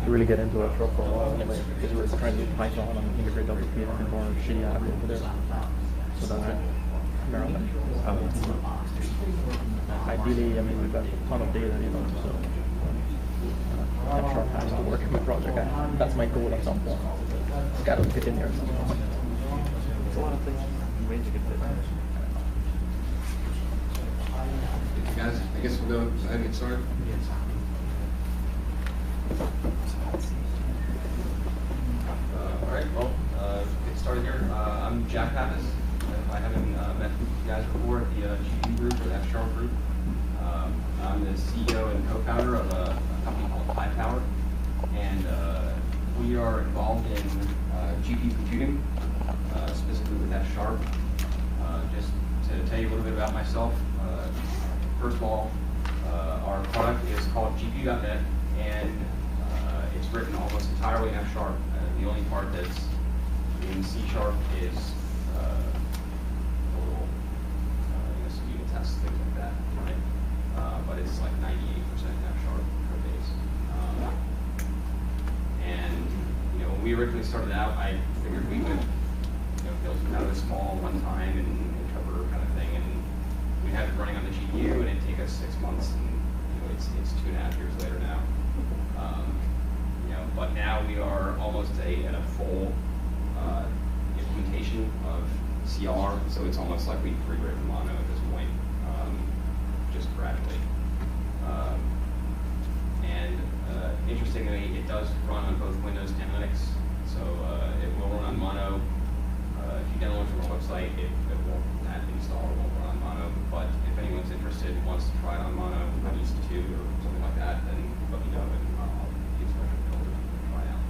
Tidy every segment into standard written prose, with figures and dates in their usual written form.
really get into F-sharp for a while anyway, because we were trying to do Python and integrate WP and more shitty app over there. So that's it. Maryland. Ideally, I mean, we've got a ton of data, you know, so F-sharp has to work in the project. That's my goal at some point. It's got to fit in there at some point. It's a lot of things, ways you can fit in. Guys, I guess we'll go ahead and get started. All right, well, get started here. I'm Jack Pappas. I haven't met you guys before at the GP group or the F-sharp group. I'm the CEO and co-founder of a company called Power, and we are involved in GPU computing, specifically with F-sharp. Just to tell you a little bit about myself, first of all, our product is called GPU.net, and it's written almost entirely in F-sharp. The only part that's in C# is a little, unit tests, things like that, right? But it's like 98% F-sharp code base. And when we originally started out, I figured we would build kind of a small one-time and cover kind of thing, and we had it running on the GPU, and it'd take us 6 months, and it's 2.5 years later now. But now we are almost at a full implementation of CR, so it's almost like we've rewritten Mono at this point, just gradually. And interestingly, it does run on both Windows and Linux, so it will run on Mono. If you download it from our website, it won't, that installer won't run on Mono, but if anyone's interested, wants to try it on Mono, EC2 or something like that, then let me know, and I'll use special builder to try out.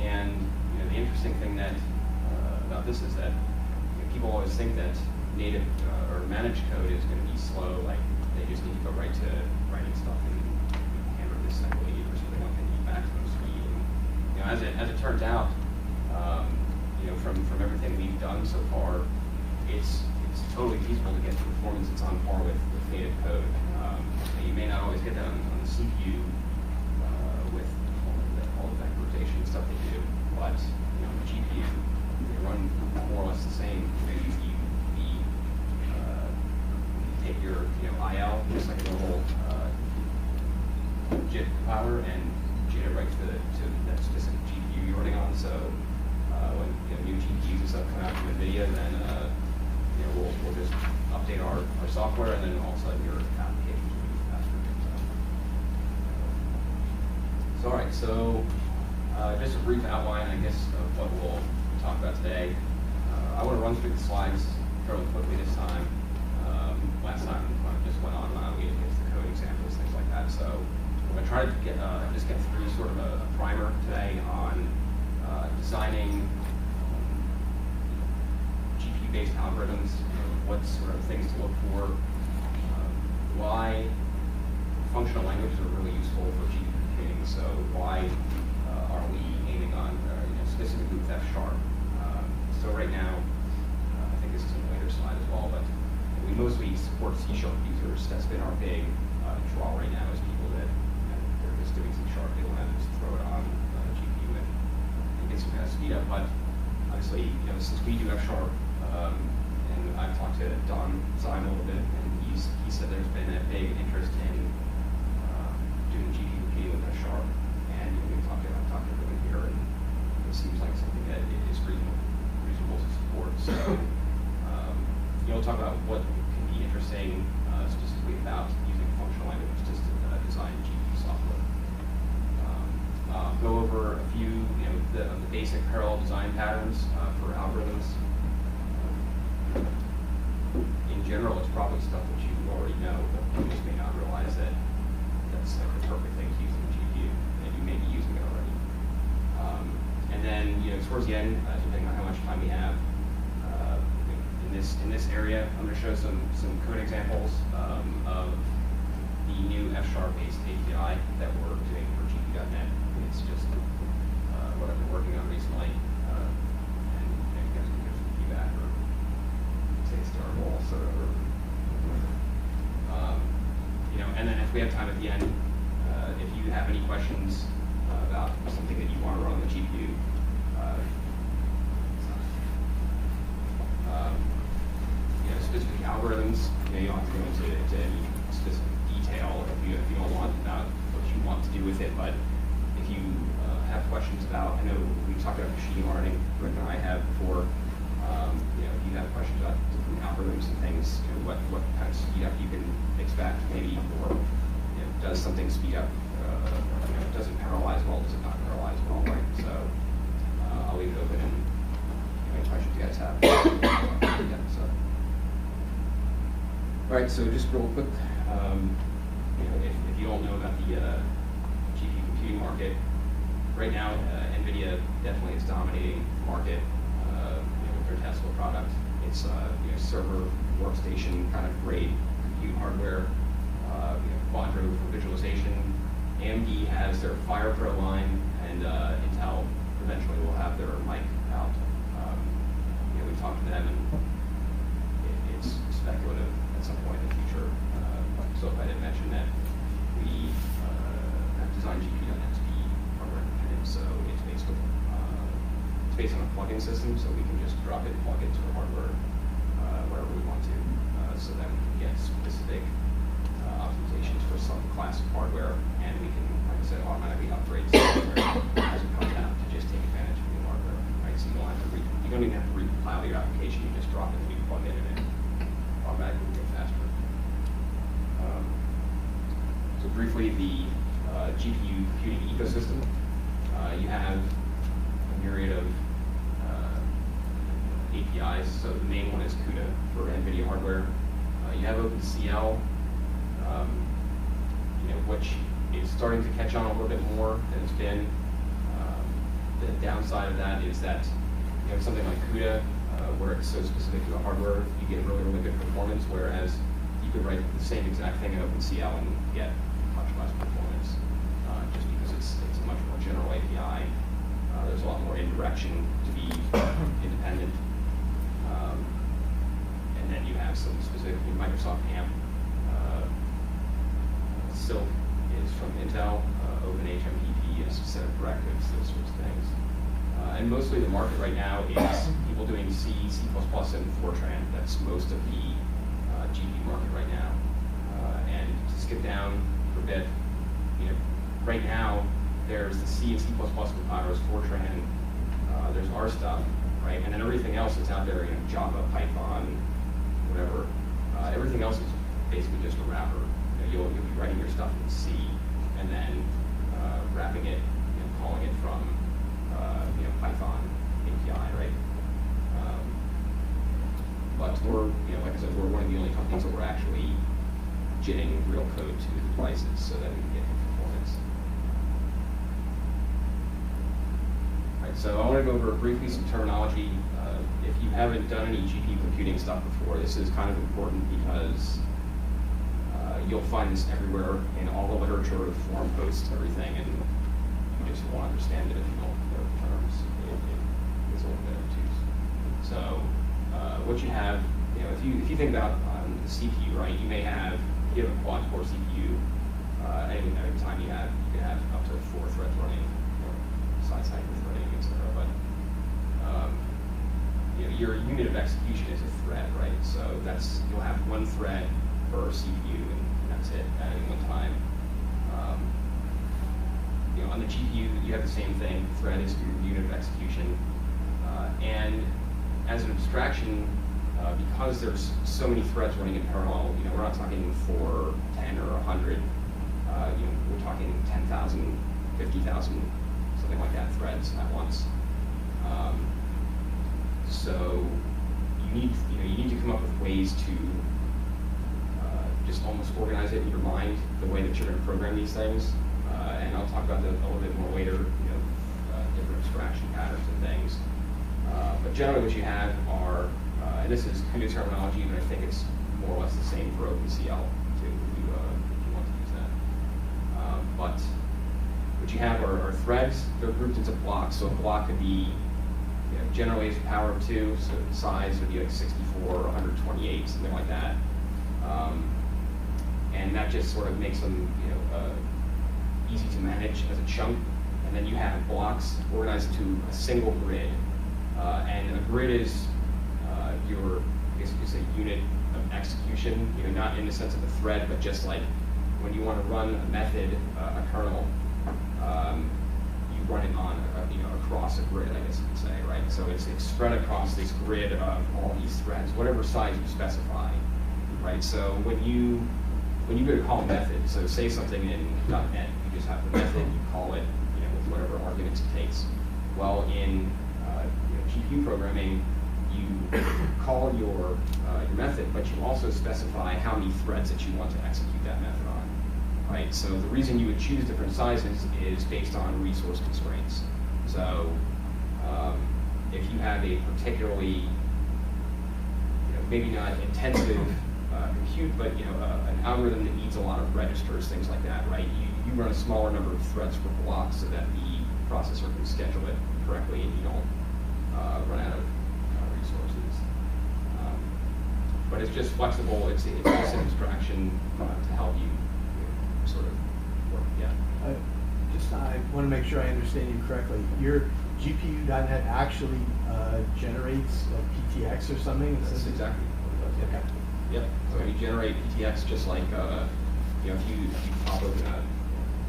And the interesting thing that about this is that people always think that native or managed code is going to be slow, like they just need to go right to writing stuff and hammer this assembly or something like that, maximum speed. And, as it turns out, from everything we've done so far, it's totally feasible to get the performance that's on par with native code. You may not always get that on the CPU with all the vectorization stuff they do, but on the GPU, they run more or less the same. You take your IL, just like a normal JIT compiler, and JIT it right to that specific GPU you're running on. So when new GPUs and stuff come out from NVIDIA, then we'll just update our software, and then all of a sudden your applications will be faster. So all right, so just a brief outline, I guess, of what we'll talk about today. I want to run through the slides fairly quickly this time. Last time I just went on, we had the code examples, things like that. So I'm going to try to just get through sort of a primer today on designing GPU-based algorithms, what sort of things to look for, why functional languages are really useful for GPU computing. So why are we aiming on specifically with F-sharp? So right now, I think this is a later slide as well, but we mostly support C# users. That's been our big draw right now, is people that they're just doing C#. They want to just throw it on the GPU and get some kind of speed up. But obviously, since we do F-sharp, and I've talked to Don Zime a little bit, and he said there's been a big interest in doing GPU computing with F-sharp, and I've talked to everyone here, and it seems like something that is reasonable to support. So we'll talk about what can be interesting specifically about using functional languages just to design GPU software. Go over a few of the basic parallel design patterns for algorithms. In general, it's probably stuff that you already know, but you just may not realize that that's like the perfect thing to use in the GPU, and you may be using it already. And then, towards the end, depending on how much time we have, in this area, I'm going to show some code examples of the new F-sharp based API that we're doing for GPU.net. It's just what I've been working on recently, and you guys can give some feedback or say it's terrible, so and then if we have time at the end, if you have any questions about something that you want to run on the GPU, specific algorithms, you don't have to go into any specific detail if you don't want about what you want to do with it. But if you have questions about, I know we talked about machine learning, Rick and I have before. If you have questions about different algorithms and things, what kind of speed up you can expect, maybe, or does something speed up? Does it parallelize well? Does it not parallelize well? Right. So I'll leave it open and any questions you guys have. Yeah, so. All right, so just real quick, if you don't know about the GPU computing market, right now NVIDIA definitely is dominating the market with their Tesla product. It's server workstation kind of grade compute hardware, Quadro for visualization. AMD has their FirePro line, and Intel eventually will have their mic out. We talked to them, and it's speculative at some point in the future. So if I didn't mention that we have designed GPU on XP hardware independent, so it's based on a plug-in system, so we can just drop it and plug it to the hardware wherever we want to. So then we can get specific optimizations for some class of hardware, and we can, like I said, automatically upgrade software as it comes out to just take advantage of new hardware. Right? So you don't even have to recompile your application. You just drop it and you plug it in, and automatically go faster. So briefly, the GPU computing ecosystem. You have a myriad of APIs. So the main one is CUDA for NVIDIA hardware. You have OpenCL, which is starting to catch on a little bit more than it's been. The downside of that is that something like CUDA, where it's so specific to the hardware, you get really, really good performance, whereas you could write the same exact thing in OpenCL and get much less performance, just because it's a much more general API. There's a lot more indirection to be independent. And then you have some specific Microsoft AMP. Silk is from Intel. OpenHMPP is a set of directives, those sorts of things. And mostly the market right now is people doing C, C++, and Fortran. That's most of the GPU market right now. And to skip down for a bit, right now there's the C and C++ compilers, Fortran. There's our stuff, right? And then everything else that's out there, Java, Python, whatever. Everything else is basically just a wrapper. You'll be writing your stuff in C and then wrapping it, calling it from Python API, right? But we're, like I said, we're one of the only companies that we're actually jitting real code to the devices so that we can get performance. Right, so I want to go over briefly some terminology. If you haven't done any GPU computing stuff before, this is kind of important because you'll find this everywhere in all the literature, the forum posts, everything, and you just won't understand it if you don't know the terms. It's a little bit obtuse. So what you have, if you think about the CPU, right, you have a quad-core CPU. Any time you can have up to 4 threads running, side-side threading, etc. But your unit of execution is a thread, right? So you'll have one thread per CPU, and that's it at any one time. On the GPU, you have the same thing. Thread is your unit of execution, and as an abstraction, because there's so many threads running in parallel, we're not talking 4, 10, or 100. We're talking 10,000, 50,000, something like that, threads at once. So you need to come up with ways to just almost organize it in your mind the way that you're going to program these things. And I'll talk about that a little bit more later. Different abstraction patterns and things. But generally, what you have are, and this is CUDA terminology, but I think it's more or less the same for OpenCL too, if you want to use that. But what you have are threads. They're grouped into blocks. So a block could be generally it's a power of 2, so the size would be like 64 or 128, something like that. And that just sort of makes them easy to image as a chunk, and then you have blocks organized to a single grid. And a grid is your, I guess you could say, unit of execution, not in the sense of a thread, but just like when you want to run a method, a kernel, you run it on, across a grid, I guess you could say, right? So it's spread across this grid of all these threads, whatever size you specify, right? So when you go to call a method, so say something in .NET, you just have the method, you call it, with whatever arguments it takes. Well, in GPU programming, you call your method, but you also specify how many threads that you want to execute that method on, right? So the reason you would choose different sizes is based on resource constraints. So if you have a particularly, maybe not intensive compute, but an algorithm that needs a lot of registers, things like that, right? You run a smaller number of threads per block so that the processor can schedule it correctly and you don't run out of resources. But it's just flexible. It's just an abstraction to help you sort of work. Yeah. I want to make sure I understand you correctly. Your GPU.NET actually generates like PTX or something? That's exactly what it does. Okay. Yep. So you generate PTX just like if you pop open a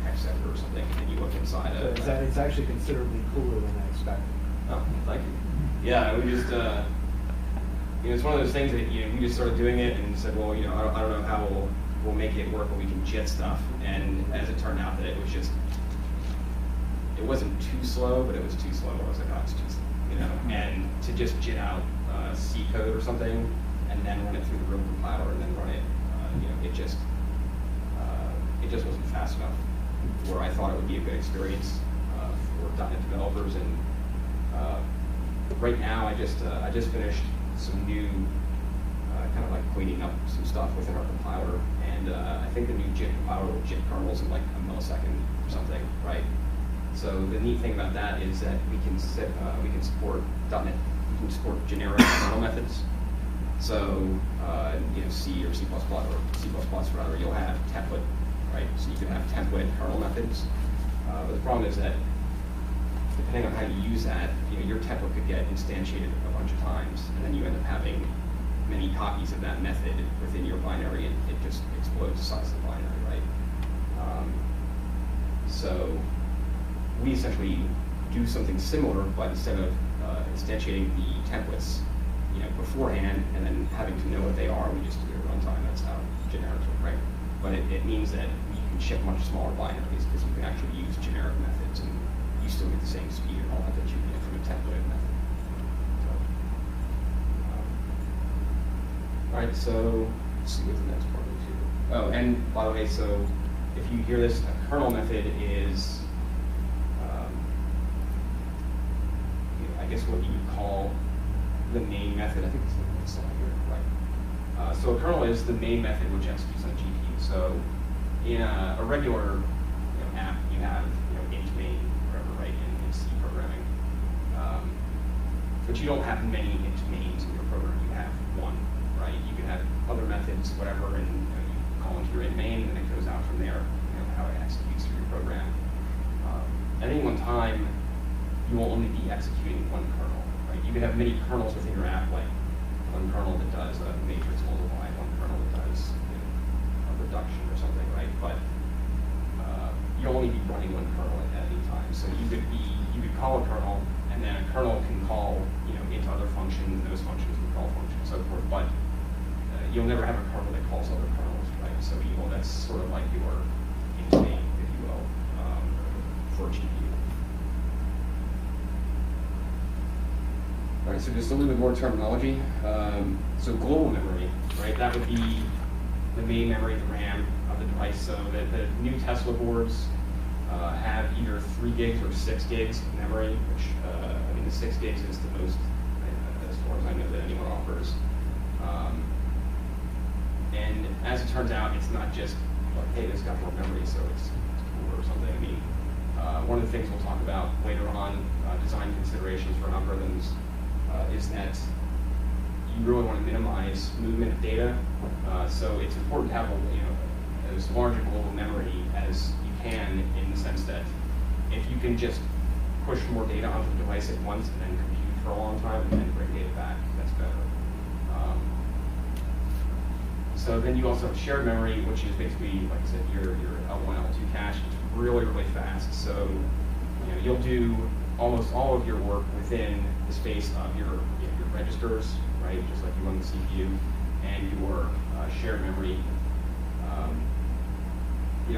hex editor or something and you look inside so it's actually considerably cooler than I expected. Oh, thank you. Yeah, we just it's one of those things that we just started doing it and said, well, I don't know how we'll make it work, but we can JIT stuff. And as it turned out, that it was just, it wasn't too slow, but it was too slow. I was like, oh, it's just, and to just JIT out C code or something, and then run it through the real compiler, and then run it, it just wasn't fast enough where I thought it would be a good experience for .NET developers. And right now, I just finished some new kind of like cleaning up some stuff within our compiler, and I think the new JIT compiler will JIT kernels in like a millisecond or something, right? So the neat thing about that is that we can support .NET, we can support generic kernel methods. So C or C++ or C++ rather, you'll have template, right? So you can have template kernel methods, but the problem is that depending on how you use that, your template could get instantiated a bunch of times, and then you end up having many copies of that method within your binary, and it just explodes the size of the binary, right? So we essentially do something similar, but instead of instantiating the templates, beforehand, and then having to know what they are, we just do it at runtime. That's how generics work, right? But it means that you can ship much smaller binaries because you can actually use generic methods, and you still get the same speed and all that you get from a template method. All right, so let's see what the next part is here. Oh, and by the way, so if you hear this, a kernel method is, I guess what you would call the main method. I think it's the next slide here, right? So a kernel is the main method which executes on GPU. So in a regular app, you have int main, whatever, right, in C programming. But you don't have many int mains in your program. You have one, right? You can have other methods, whatever, and you call into your int main, and it goes out from there. How it executes through your program. At any one time, you will only be executing one kernel, right? You can have many kernels within your app, like one kernel that does a matrix multiply, one kernel that does a reduction or something, right? But you'll only be running one kernel at any time. So you could call a kernel, and then a kernel can call into other functions, and those functions can call functions, and so forth. But you'll never have a kernel that calls other kernels, right? So that's sort of like your int main, if you will, for GPU. All right, so just a little bit more terminology. So global memory, right? That would be the main memory, the RAM of the device. So the new Tesla boards have either 3 gigs or 6 gigs of memory, which, the 6 gigs is the most, as far as I know, that anyone offers. And as it turns out, it's not just like, hey, this got more memory, so it's cooler or something. One of the things we'll talk about later on, design considerations for algorithms, is that you really want to minimize movement of data. So it's important to have as large a global memory as you can, in the sense that if you can just push more data onto the device at once and then compute for a long time and then bring data back, that's better. So then you also have shared memory, which is basically, like I said, your L1, L2 cache. It's really, really fast. So you'll do almost all of your work within the space of your registers, right? Just like you run the CPU, and your shared memory.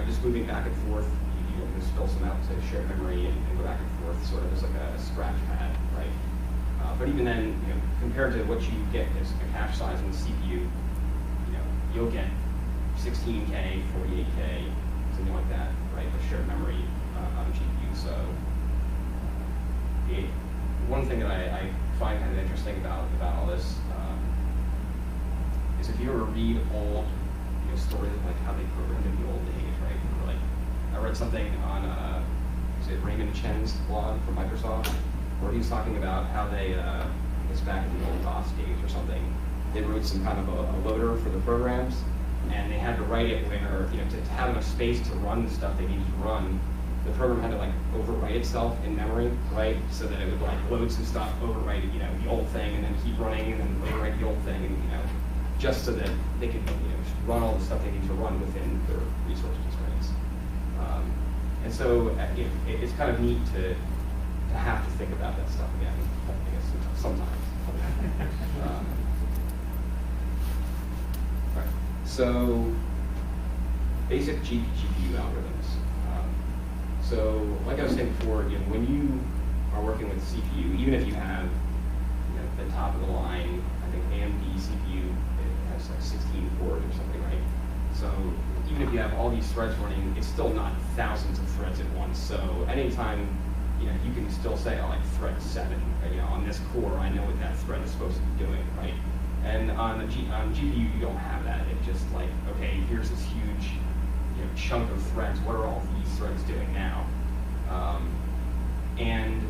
Just moving back and forth. You just fill some out to shared memory and go back and forth, sort of as like a scratch pad, right? But even then, compared to what you get as a cache size in the CPU, you'll get 16K, 48K, something like that, right, of shared memory on a GPU. So one thing that I find kind of interesting about all this is if you ever read old stories of like how they programmed in the old days, right? Or like I read something on is it Raymond Chen's blog from Microsoft, where he was talking about how they I guess back in the old DOS days or something, they wrote some kind of a loader for the programs, and they had to write it where, to have enough space to run the stuff they needed to run, the program had to like overwrite itself in memory, right? So that it would like load some stuff, overwrite, the old thing, and then keep running, and then overwrite the old thing, and just so that they could, just run all the stuff they need to run within their resource constraints. And so it's kind of neat to have to think about that stuff again, I guess, sometimes. Right. So, basic GPU algorithms. So, like I was saying before, when you are working with CPU, even if you have the top of the line, I think AMD CPU, it has like 16 cores or something, right? So, even if you have all these threads running, it's still not thousands of threads at once. So, anytime you can still say, like thread 7, on this core, I know what that thread is supposed to be doing, right? And on GPU, you don't have that. It's just like, okay, here's this huge, chunk of threads. What are all these threads doing now? And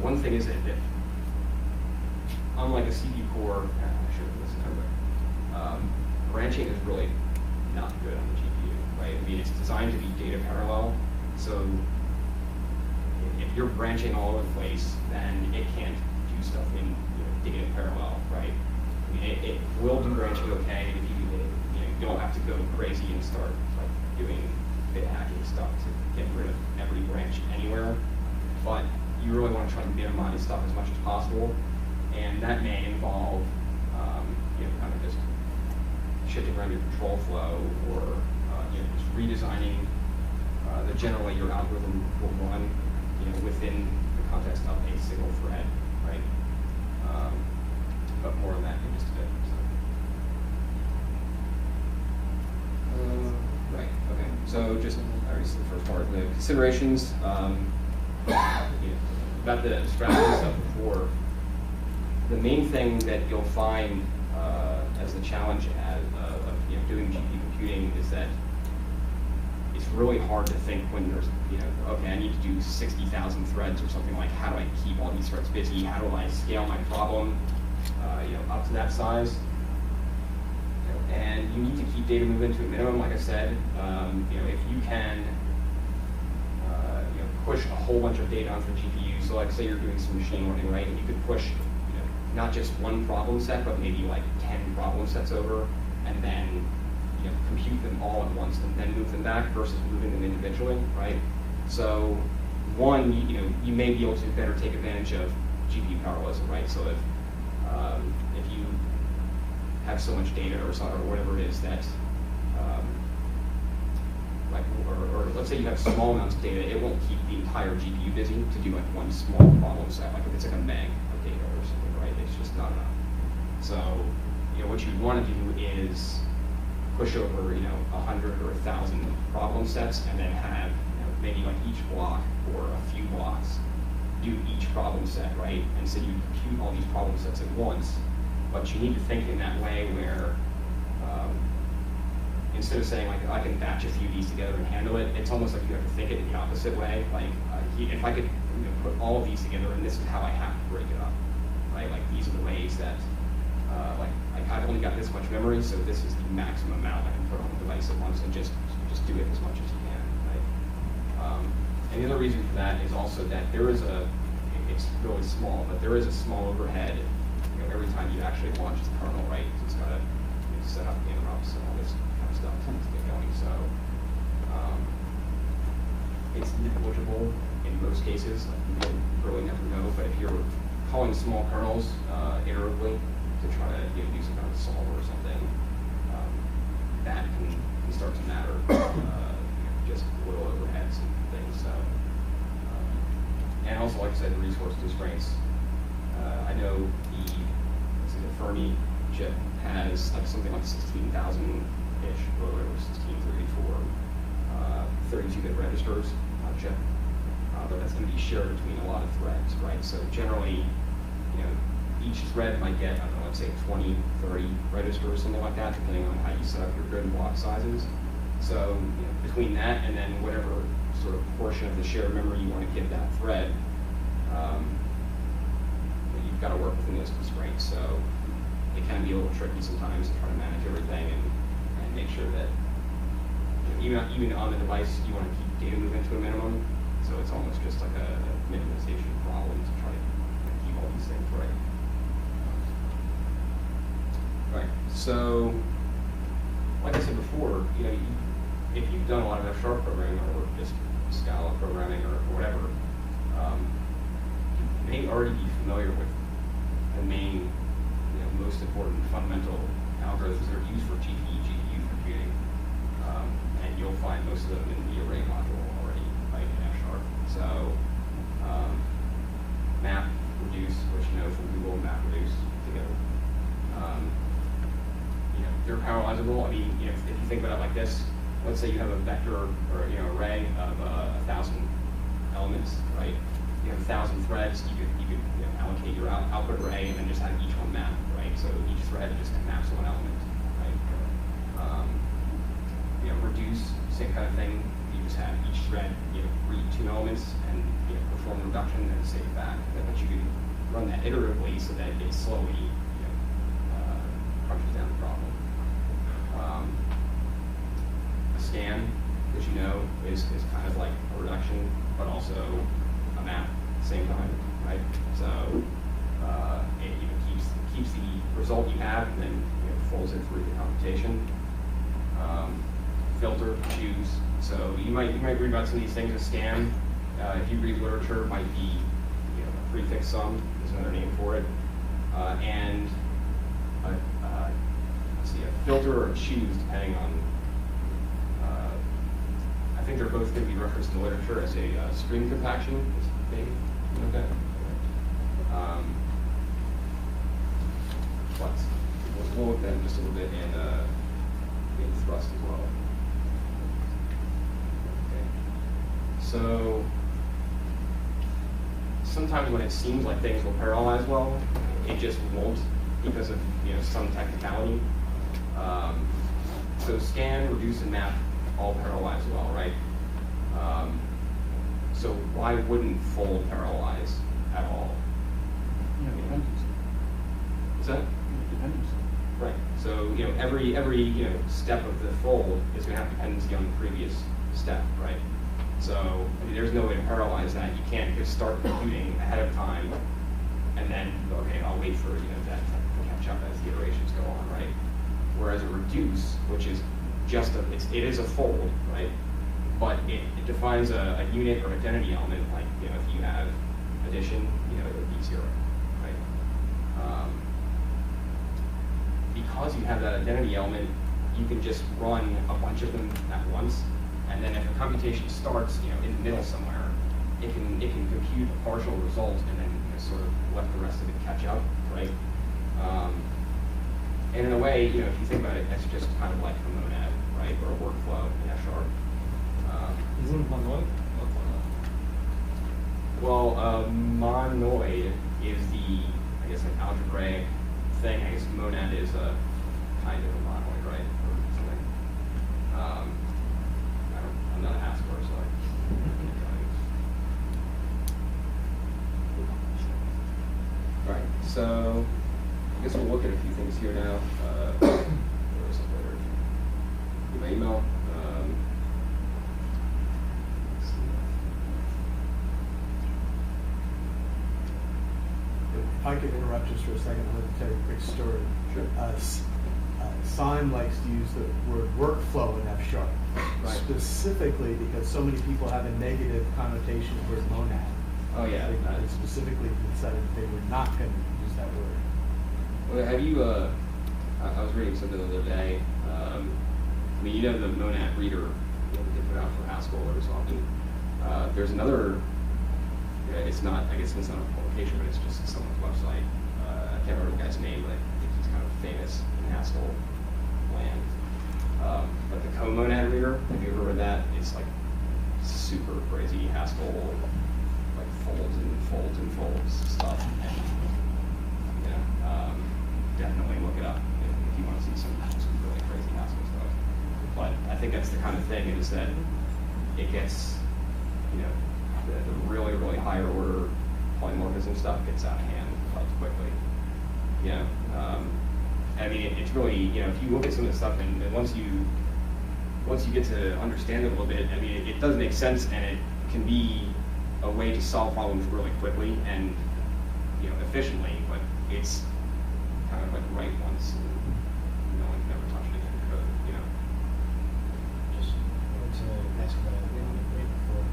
one thing is that unlike a CPU core, branching is really not good on the GPU, right? I mean, it's designed to be data parallel, so if you're branching all over the place, then it can't do stuff in data parallel, right? I mean, it will do branching okay if you don't have to go crazy and start like doing bit hacking stuff to get rid of every branch anywhere. But you really want to try to minimize stuff as much as possible, and that may involve kind of just shifting around your control flow, or just redesigning the general way your algorithm will run within the context of a single thread, right? But more on that in just a bit. So. Right, okay. So just, I already said the first part, the considerations about the strategy stuff before. The main thing that you'll find as the challenge of doing GPU computing is that it's really hard to think when there's, okay, I need to do 60,000 threads or something, like how do I keep all these threads busy? How do I scale my problem, up to that size? And you need to keep data moving to a minimum, like I said. If you can, push a whole bunch of data onto the GPU, so like say you're doing some machine learning, right, and you could push, not just one problem set, but maybe like 10 problem sets over, and then compute them all at once and then move them back versus moving them individually, right? So one, you may be able to better take advantage of GPU parallelism, right? So if you have so much data or whatever it is that, or let's say you have small amounts of data, it won't keep the entire GPU busy to do like one small problem set, like if it's like a meg of data or something, right? It's just not enough. So what you want to do is push over 100 or 1,000 problem sets, and then have maybe like each block or a few blocks do each problem set, right? And so you compute all these problem sets at once, but you need to think in that way where instead of saying like I can batch a few of these together and handle it, it's almost like you have to think it in the opposite way. Like if I could put all of these together, and this is how I have to break it up, right? Like these are the ways that I've only got this much memory, so this is the maximum amount I can put on the device at once, and just do it as much as you can, right? And the other reason for that is also that there is it's really small, but there is a small overhead, every time you actually launch the kernel, right? It's got to set up the interrupts and all this kind of stuff to get going. So it's negligible in most cases. Like, you really never know. But if you're calling small kernels iteratively to try to do some kind of solver or something, that can start to matter. Just little overheads and things. So, and also, like I said, the resource constraints. I know the Fermi chip has like something like 16,000-ish, or whatever, 1634, 32-bit registers on chip. But that's going to be shared between a lot of threads, right? So generally, each thread might get, I don't know, let's say 20, 30 registers, something like that, depending on how you set up your grid and block sizes. So between that and then whatever sort of portion of the shared memory you want to give that thread, you've got to work within those constraints. So it can be a little tricky sometimes to try to manage everything and make sure that even on the device you want to keep data movement to a minimum. So it's almost just like a minimization problem to try to keep all these things right. Right. So, like I said before, if you've done a lot of F# programming or just Scala programming or whatever, you may already be familiar with the main, most important fundamental algorithms that are used for GPU computing, and you'll find most of them in the array module already, like in F#. So, map, reduce, which from Google, map, reduce together. They're parallelizable. I mean, if you think about it like this, let's say you have a vector or array of 1,000 elements, right? You have 1,000 threads. You could allocate your output array and then just have each one map, right? So each thread just maps one element, right? Reduce, same kind of thing. You just have each thread read 2 elements and perform the reduction and save it back. But you can run that iteratively so that it slowly crunches down the problem. A scan, which is kind of like a reduction, but also a map at the same time, right? So it keeps the result you have and then folds it through the computation. Filter, choose. So you might read about some of these things. A scan, if you read literature, might be a prefix sum is another name for it, and let's see, a filter or a choose, depending on. I think they're both going to be referenced in the literature as a stream compaction. Maybe okay. But we'll look at them just a little bit and in thrust as well. So sometimes when it seems like things will parallelize well, it just won't because of some technicality. So scan, reduce, and map all parallelize well, right? So why wouldn't fold parallelize at all? What's that? Right. So every step of the fold is going to have dependency on the previous step, right? So there's no way to parallelize that. You can't just start computing ahead of time and then okay, I'll wait for that to catch up as the iterations go on, right? Whereas a reduce, which is just it is a fold, right? But it defines a unit or identity element, like if you have addition, it would be 0, right? Because you have that identity element, you can just run a bunch of them at once. And then if a computation starts, in the middle somewhere, it can compute a partial result and then sort of let the rest of it catch up, right? And in a way, if you think about it, that's just kind of like a monad, right, or a workflow in F#. Isn't monoid? Well, monoid is the, I guess, like algebraic thing. I guess monad is a kind of a monoid, right, or something. I'm not a Haskell, so I can't tell you. Right, so I guess we'll look at a few things here now. My email. if I could interrupt just for a second, I'm going to tell you a quick story. Sure. Simon likes to use the word workflow in F#, Right. specifically because so many people have a negative connotation with monad. Oh yeah. They specifically decided that they were not going to use that word. Well, have you? I was reading something the other day. I mean, you know the monad reader that they put out for Haskell or something. There's another. It's not. I guess it's not a publication, but it's just someone's website. I can't remember the guy's name, but I think he's kind of famous in Haskell land. But the co-monad reader, have you ever heard of that? It's like super crazy Haskell, like folds and folds and folds stuff. And, definitely look it up if you want to see some really crazy Haskell stuff. But I think that's the kind of thing is that it gets, the really, really higher order polymorphism stuff gets out of hand quite quickly. I mean, it's really, if you look at some of the stuff and once you get to understand it a little bit, I mean, it does make sense and it can be a way to solve problems really quickly and, efficiently, but it's kind of like write once and no one can ever touch it again in code, Just wanted to ask about it right before.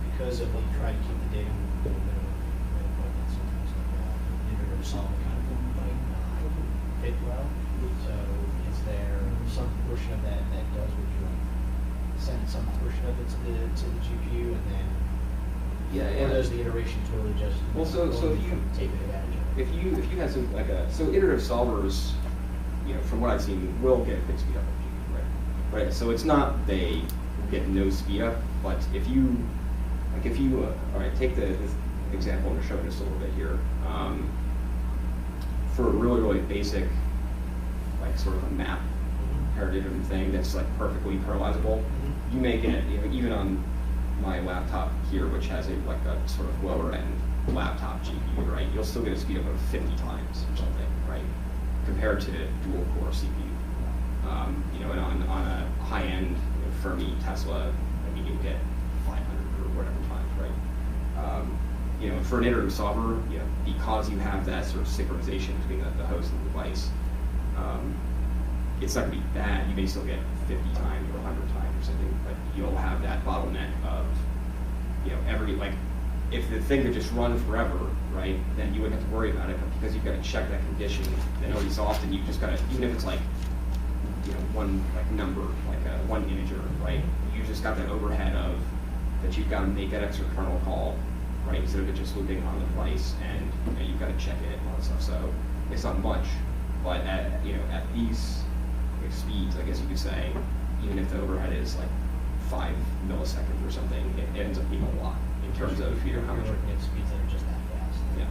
Because of what you try to keep the data moving a little bit of sometimes like iterative solving kind of might not fit well. So is there some portion of that does, would you send some portion of it to the GPU and then or does the iteration totally just so if you take advantage of it? If you had some so iterative solvers, from what I've seen, will get a quick speed up of GPU, right? So it's not they get no speed up, but if you all right, take this example and show it just a little bit here. For a really, really basic, like sort of a map paradigm thing that's like perfectly parallelizable, you may get, even on my laptop here, which has a sort of lower end laptop GPU, right? You'll still get a speed up of 50 times or something, right? Compared to dual core CPU. And on a high end Fermi Tesla, I mean, you'll get 500 or whatever times, right? For an iterative solver, because you have that sort of synchronization between the host and the device, it's not going to be bad. You may still get 50 times or 100 times or something, but you'll have that bottleneck of, if the thing could just run forever, right, then you wouldn't have to worry about it, but because you've got to check that condition, then every so often you just got to, even if it's one number, one integer, right, you just got that overhead of that you've got to make that extra kernel call, right, instead of it just looping on the device, and you've got to check it and all that stuff. So it's not much, but at these speeds, I guess you could say, even if the overhead is 5 milliseconds or something, it ends up being a lot in terms of how much. Working at speeds that are just that fast. Yeah.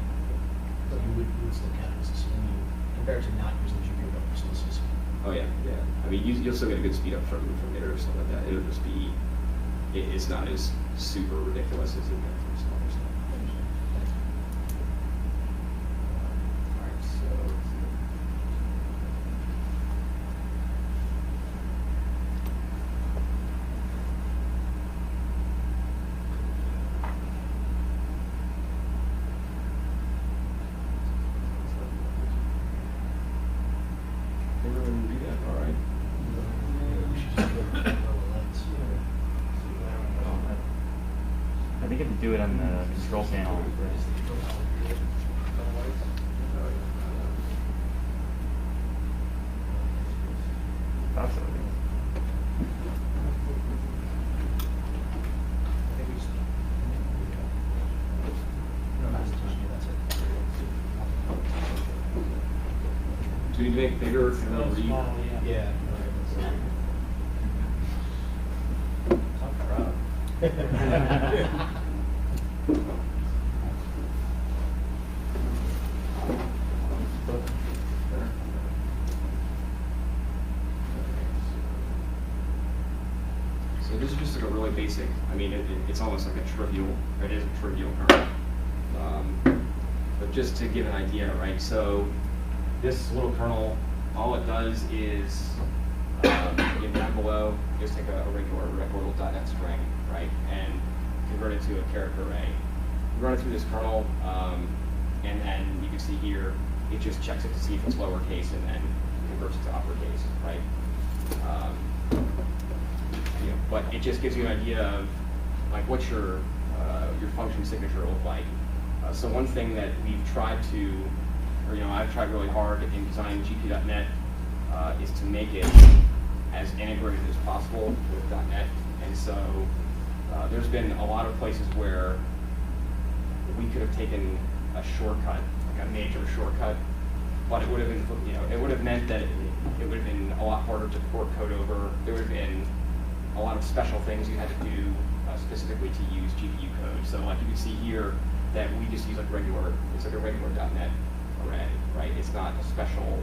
But you would still count it as a speed compared to not using the GPU, but still see speed. Oh yeah. I mean, you'll still get a good speed up from iterative stuff like that. It'll just be, it's not as super ridiculous as you get from some other stuff. All right, so. Everyone read that, all right? I think you have to do it on the control panel. That's what it is. Do we need to make bigger for the read? Yeah. Tough crowd. So this is just a really basic, I mean, it's almost like a trivial, it is a trivial kernel. But just to give an idea, right? So this little kernel, all it does is, down below, just take a regular record.net string, right, and convert it to a character array. You run it through this kernel, and then you can see here, it just checks it to see if it's lowercase and then converts it to uppercase, right? But it just gives you an idea of like what's your function signature look like. So one thing that we've tried to, or I've tried really hard in designing GPU.NET is to make it as integrated as possible with .NET. And so there's been a lot of places where we could have taken a shortcut, like a major shortcut, but it would have been, it would have meant that it would have been a lot harder to port code over. There would have been a lot of special things you had to do specifically to use GPU code. So like you can see here that we just use like it's like a regular .NET array, right? It's not a special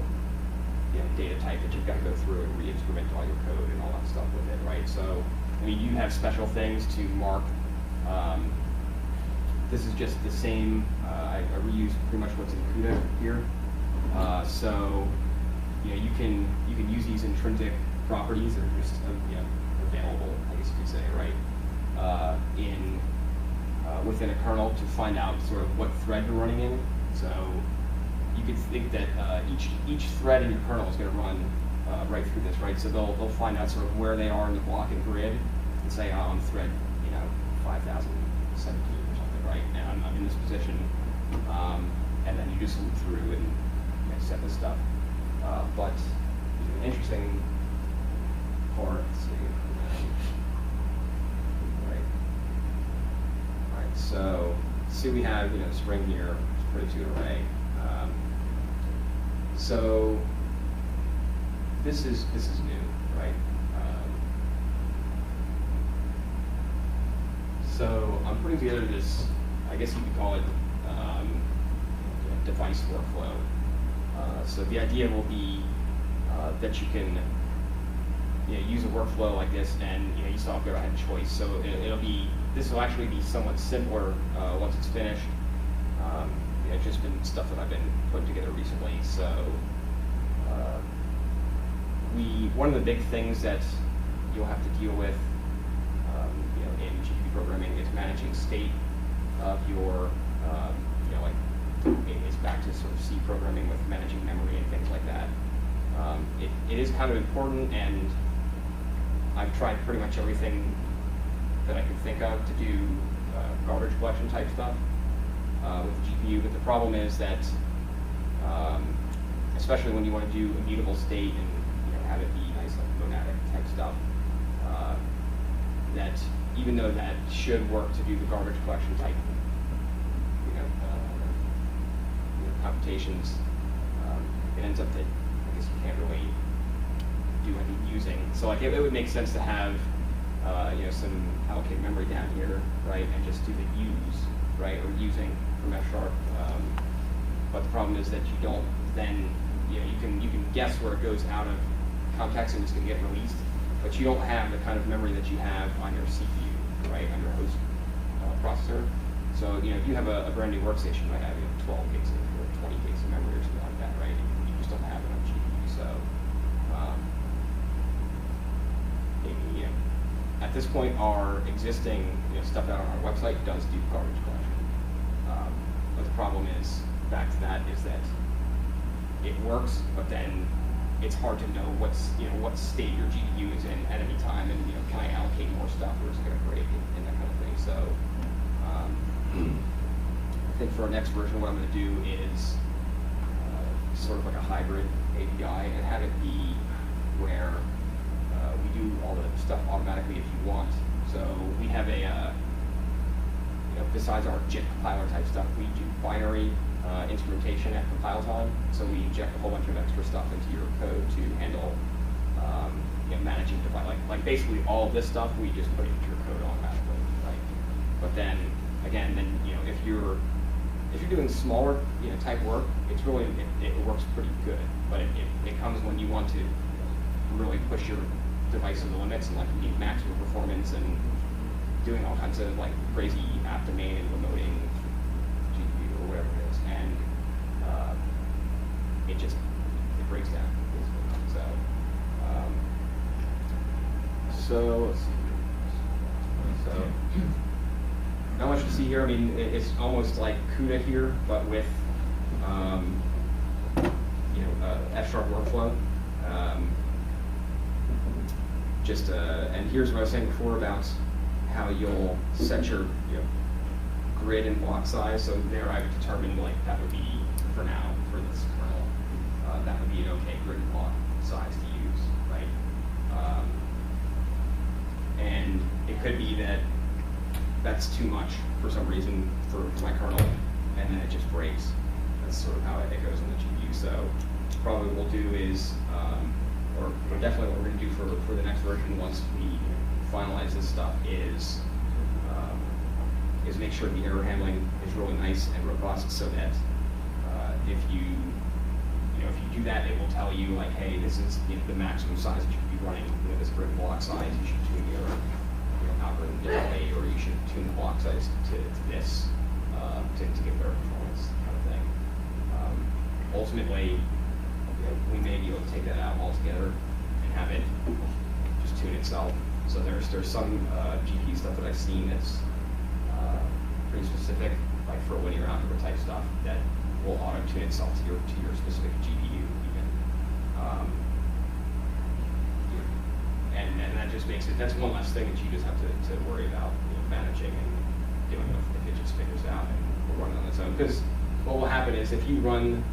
data type that you've got to go through and re-instrument all your code and all that stuff with it, right? So you have special things to mark. This is just the same. I reuse pretty much what's in CUDA here. So you can use these intrinsic properties that are just available, I guess you could say, right? Within a kernel to find out sort of what thread you're running in. So you could think that each thread in your kernel is going to run right through this, right? So they'll find out sort of where they are in the block and grid and say, oh, I'm thread 5017 or something, right? And I'm in this position, and then you just loop through and set this stuff. But an interesting part. Let's see. So see we have string here, it's pretty to array. So this is new, right? So I'm putting together this, I guess you could call it device workflow. So the idea will be that you can use a workflow like this, and you still have to go ahead and choice. So this will actually be somewhat simpler once it's finished. It's just been stuff that I've been putting together recently. So one of the big things that you'll have to deal with in GPU programming is managing state of your it's back to sort of C programming with managing memory and things like that. It is kind of important, and I've tried pretty much everything that I could think of to do garbage collection type stuff with the GPU, but the problem is that, especially when you want to do immutable state and have it be nice like monadic type stuff, that even though that should work to do the garbage collection type computations, it ends up that I guess you can't really do any using. So like it would make sense to have some allocated memory down here, right, and just do the use, right, or using from F#. But the problem is that you don't then you can guess where it goes out of context and it's going to get released, but you don't have the kind of memory that you have on your CPU, right, on your host processor. So if you have a brand new workstation, you might have 12 gigs or 20 gigs of memory or something like that, right? You just don't have it on GPU. So at this point, our existing stuff out on our website does do garbage collection. But the problem is, back to that, is that it works, but then it's hard to know what state your GPU is in at any time, and can I allocate more stuff, or is it going to break, and that kind of thing. So I think for our next version, what I'm going to do is sort of like a hybrid API and have it be where we do all the stuff automatically if you want. So we have a, besides our JIT compiler type stuff, we do binary instrumentation at compile time. So we inject a whole bunch of extra stuff into your code to handle managing device. Like basically all of this stuff, we just put into your code automatically, right? But then again, if you're doing smaller type work, it's really it works pretty good. But it comes when you want to really push your device to the limits and like you need maximum performance and doing all kinds of like crazy app domain and remoting GPU or whatever it is, and it breaks down basically. So let's see. So not much to see here. I mean, it's almost like CUDA here, but with F-sharp workflow. And here's what I was saying before about how you'll set your grid and block size. So there I've determined like that would be, for now, for this kernel, that would be an okay grid and block size to use, right? And it could be that that's too much for some reason for my kernel, and then it just breaks. That's sort of how it goes on the GPU. So probably what we'll do is, or definitely what we're going to do for the next version once we finalize this stuff is make sure the error handling is really nice and robust, so that if you do that, it will tell you like, hey, this is the maximum size that you could be running. This grid block size, you should tune your algorithm differently, or you should tune the block size to this to get better performance, kind of thing. Ultimately, we may be able to take that out altogether and have it just tune itself. So there's some GPU stuff that I've seen that's pretty specific, like for linear algebra type stuff, that will auto tune itself to your specific GPU even. And that just makes it, that's one less thing that you just have to worry about managing and doing if it just figures out and will run on its own. Because what will happen is if you run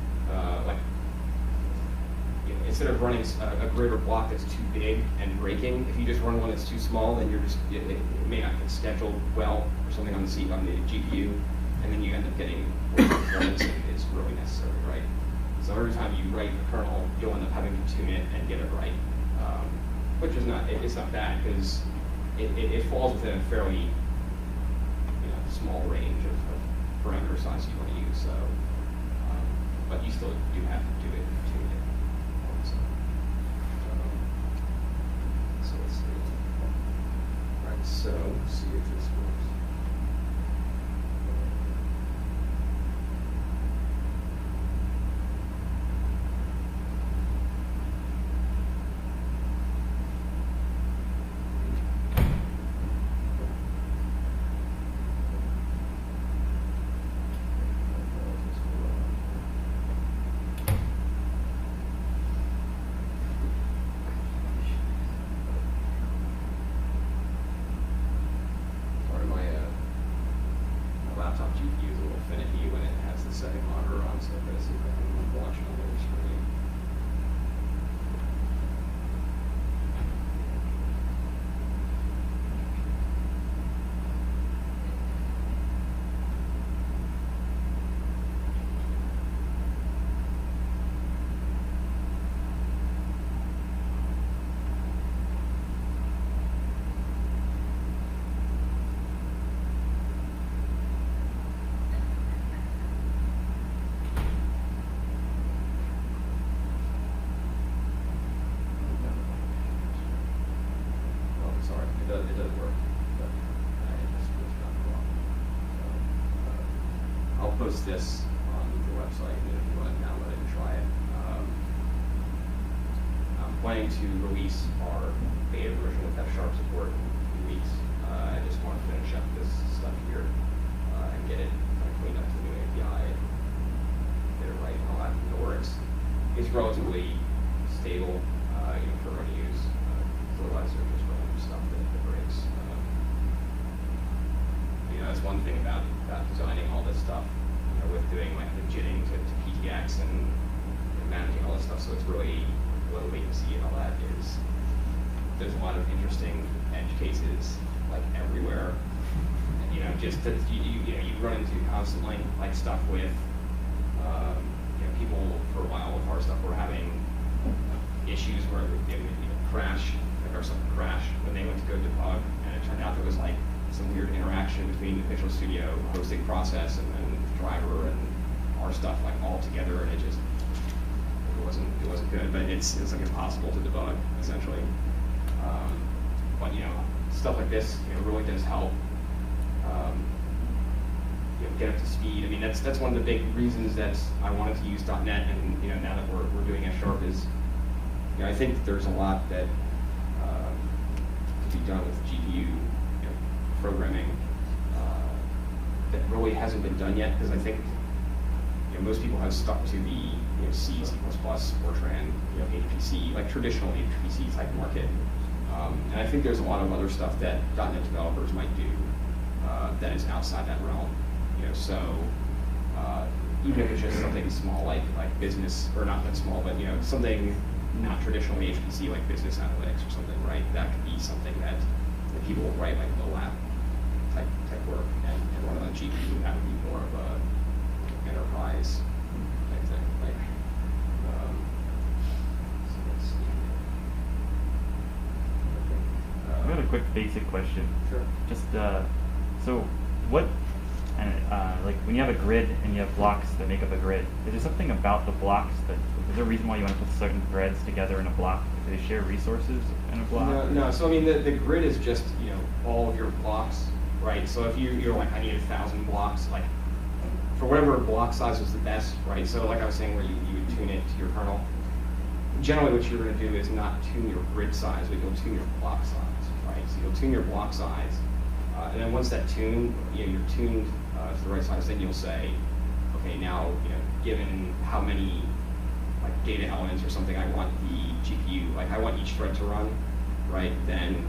instead of running a grid or block that's too big and breaking, if you just run one that's too small, then it may not get scheduled well or something on the GPU, and then you end up getting worse performance than is really necessary, right? So every time you write the kernel, you'll end up having to tune it and get it right, which is it's not bad, because it falls within a fairly small range of parameter size you want to use. So, but you still do have to do it, tune it. So let's see. Right. So let's see if this works. It does work, but it just was not wrong. So, I'll post this on the website if you want to download it and try it. I'm planning to release our beta version with F-sharp support in a few weeks. I just want to finish up this stuff here and get it kind of cleaned up to the new API and get it right and all that. It's relatively stable, for everyone to use. Otherwise, they're just running stuff that breaks. That's one thing about designing all this stuff, with doing like the jitting to PTX and managing all this stuff. So it's really low latency and all that. There's a lot of interesting edge cases like everywhere. And, just that you run into constantly like stuff with people for a while with our stuff were having issues where they would crash. Or something crashed when they went to go debug, and it turned out there was like some weird interaction between the Visual Studio hosting process and then the driver and our stuff like all together, and it wasn't good. But it's like impossible to debug essentially. But stuff like this really does help get up to speed. I mean that's one of the big reasons that I wanted to use .NET, and now that we're doing F-sharp is I think that there's a lot that be done with GPU programming that really hasn't been done yet, because I think most people have stuck to the C, C++, Fortran, HPC, like traditional HPC type market. And I think there's a lot of other stuff that .NET developers might do that is outside that realm. So even if it's just something small like business, or not that small, but something not traditionally HPC like business analytics or something, right? That could be something that people will write like low lab type work and run on a GPU. That would be more of a enterprise type thing. Like, so let's see. I got a quick basic question. Sure. Just so what, and like when you have a grid and you have blocks that make up a grid, is there something about the blocks that, is there a reason why you want to put certain threads together in a block? Do they share resources in a block? No. So I mean, the grid is just all of your blocks, right? So if you're like, I need 1,000 blocks, like for whatever block size is the best, right? So like I was saying, where you would tune it to your kernel. Generally, what you're going to do is not tune your grid size, but you'll tune your block size, right? So you'll tune your block size, and then once that you're tuned to the right size, then you'll say, okay, now given how many like data elements or something I want the GPU, like I want each thread to run, right? Then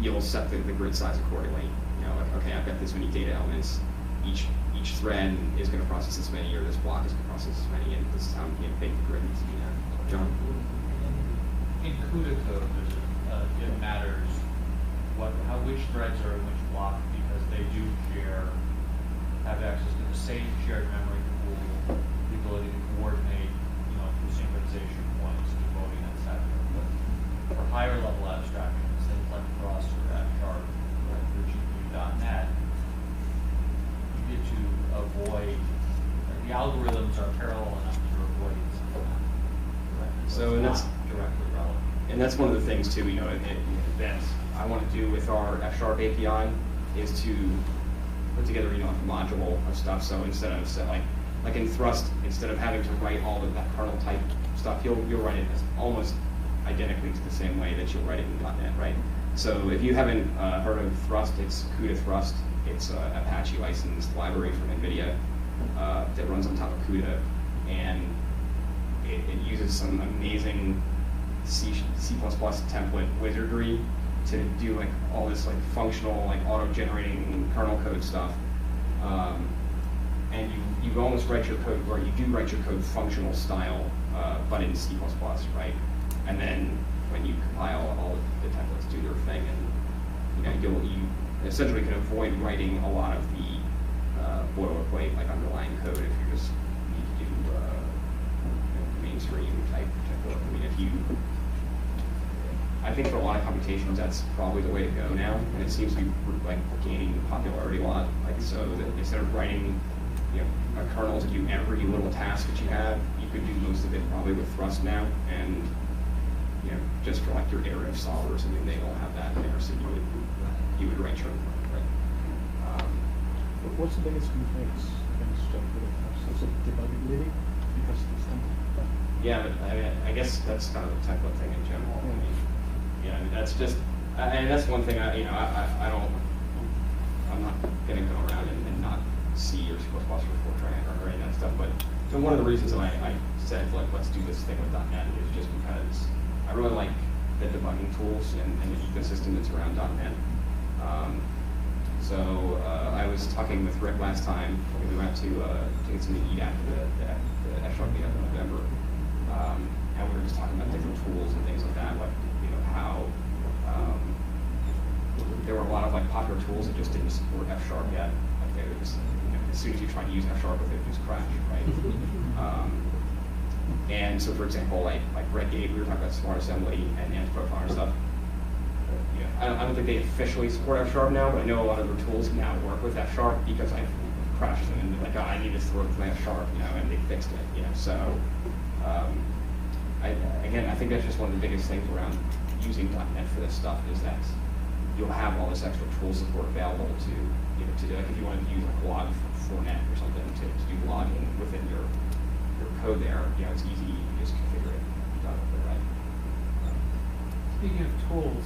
you'll set the grid size accordingly. Like, okay, I've got this many data elements. Each thread is going to process this many, or this block is going to process this many, and this is how big the grid needs to be now. John? In CUDA code, it matters which threads are in which block, because they do have access to the same shared memory pool, the ability to coordinate, through synchronization points, devoting, etc. But for higher level abstractions, things like Rust or F-sharp, or GPU.NET, you get to avoid, the algorithms are parallel enough to avoid some of that. So it's that's not directly relevant. And that's one of the things too, that I want to do with our F-sharp API is to put together, a module of stuff. So instead of like in Thrust, instead of having to write all of that kernel type stuff, you'll write it as almost identically to the same way that you'll write it in .NET, right? So if you haven't heard of Thrust, it's CUDA Thrust. It's an Apache licensed library from NVIDIA that runs on top of CUDA, and it uses some amazing C++ template wizardry to do like all this like functional, like auto-generating kernel code stuff. And you almost write your code, or you do write your code functional style, but in C++, right? And then when you compile, all the templates do their thing, and you essentially can avoid writing a lot of the boilerplate, like underlying code, if you just need to do mainstream type work. I mean, I think for a lot of computations, that's probably the way to go now, and it seems to be like gaining popularity a lot. Like, so that instead of writing, a kernel to do every little task that you have, you could do most of it probably with Thrust now, and just for like your iterative solvers, I mean, they all have that there, so you would write your own code, right? What's the biggest complaints against Thrust? Is it debuggability? Because it's template. Yeah, but I guess that's kind of a template thing in general. I mean, that's just, and that's one thing I'm not going to go around and not C or C++ or Fortran or any of that stuff. But so one of the reasons that I said, like, let's do this thing with .NET is just because I really like the debugging tools and the ecosystem that's around .NET. So I was talking with Rick last time. We went to get some to eat after the F-sharp meetup in November. And we were just talking about different tools and things like that, like how there were a lot of like popular tools that just didn't support F-sharp yet. Like they were just, as soon as you try to use F-sharp with it, just crash, right? And so, for example, like Redgate, we were talking about Smart Assembly and anti-profiler and stuff. I don't think they officially support F-sharp now, but I know a lot of their tools now work with F-sharp because I've crashed them and like, oh, I need this to work with my F-sharp, and they fixed it, So, I think that's just one of the biggest things around using .NET for this stuff is that you'll have all this extra tool support available to do, like if you wanted to use like log for .NET or something to do logging within your code there, it's easy, you just configure it, you're done with it, right? Speaking of tools,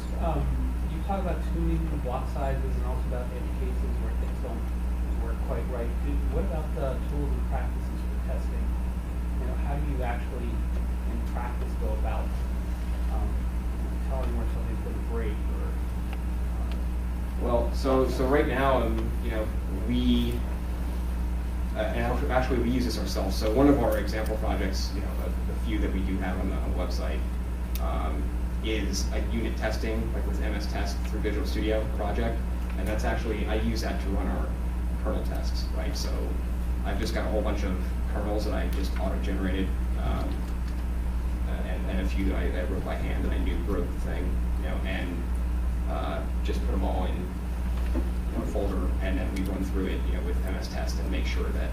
you talk about tuning the block sizes and also about edge cases where things don't work work quite right. What about the tools and practices for testing? You know, how do you actually, in practice, go about telling where something's going to break? Or Well, so right now, you know, we and actually we use this ourselves. So one of our example projects, you know, the few that we do have on the website, is a unit testing, like with MS Test through Visual Studio project, and that's actually, I use that to run our kernel tests, right? So I've just got a whole bunch of kernels that I just auto-generated, and a few that I wrote by hand that I knew wrote the thing, you know, and just put them all in a folder, and then we run through it, you know, with MS Test and make sure that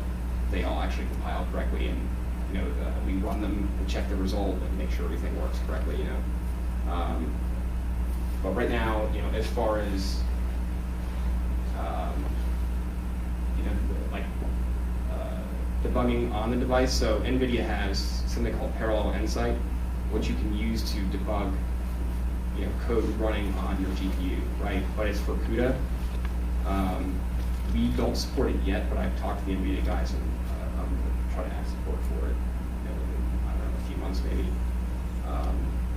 they all actually compile correctly, and you know, we run them and check the result and make sure everything works correctly, you know. But right now, you know, as far as you know, like debugging on the device, so NVIDIA has something called Parallel Insight, which you can use to debug, you know, code running on your GPU, right? But it's for CUDA. We don't support it yet, but I've talked to the NVIDIA guys, and I'm going to try to have support for it, you know, within, I don't know, a few months maybe.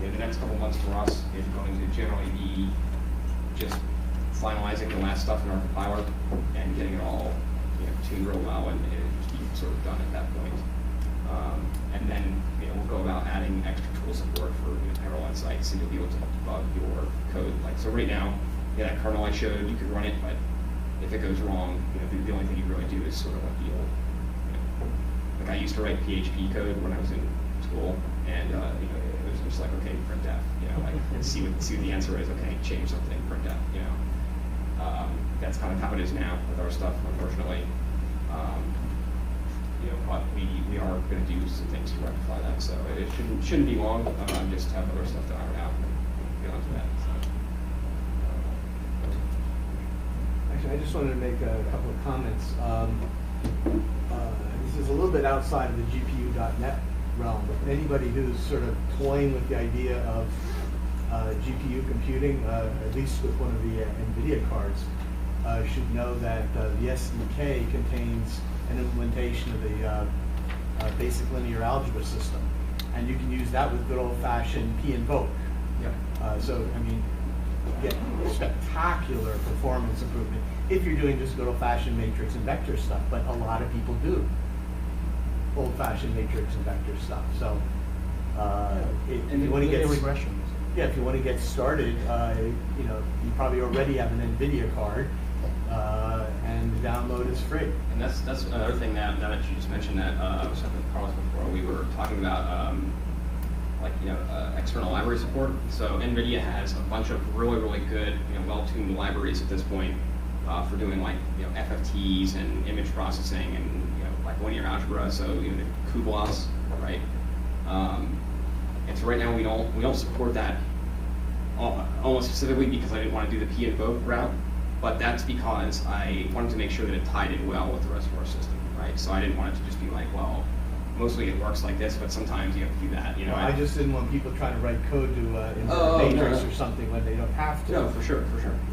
You know, the next couple months for us is going to generally be just finalizing the last stuff in our compiler and getting it all, you know, tuned real well, and it'll just be sort of done at that point. And then, you know, we'll go about adding extra tool support for, you know, Parallel Insight, so you'll be able to debug your code. Like, so right now, yeah, that kernel I showed, you can run it, but if it goes wrong, you know, the only thing you really do is sort of like the old, you know, like I used to write PHP code when I was in school, and you know, it was just like, okay, printf, you know, like, and see what the answer is. Okay, change something, printf, you know. That's kind of how it is now with our stuff, unfortunately. You know, but we are going to do some things to rectify that, so it shouldn't be long. Just have other stuff to iron out and get onto that. So. Actually, I just wanted to make a couple of comments. This is a little bit outside of the GPU.net realm, but anybody who's sort of toying with the idea of GPU computing, at least with one of the NVIDIA cards, should know that the SDK contains an implementation of the basic linear algebra system, and you can use that with good old-fashioned p-invoke. Yep. So, I mean, you get spectacular performance improvement if you're doing just good old-fashioned matrix and vector stuff, but a lot of people do old-fashioned matrix and vector stuff. So, if you want to get regressions. Yeah, if you want to get started, you know, you probably already have an NVIDIA card, and the download is free. And that's another thing that you just mentioned that I was talking with Carlos before. We were talking about like, you know, external library support. So NVIDIA has a bunch of really good, you know, well-tuned libraries at this point for doing, like, you know, FFTs and image processing and, you know, like linear algebra. So, you know, the cuBLAS, right? And so right now we don't support that almost specifically because I didn't want to do the p-invoke route, but that's because I wanted to make sure that it tied in well with the rest of our system, right? So I didn't want it to just be like, well, mostly it works like this, but sometimes you have to do that, you know. I just didn't want people trying to write code to matrix or something when they don't have to. No, for sure.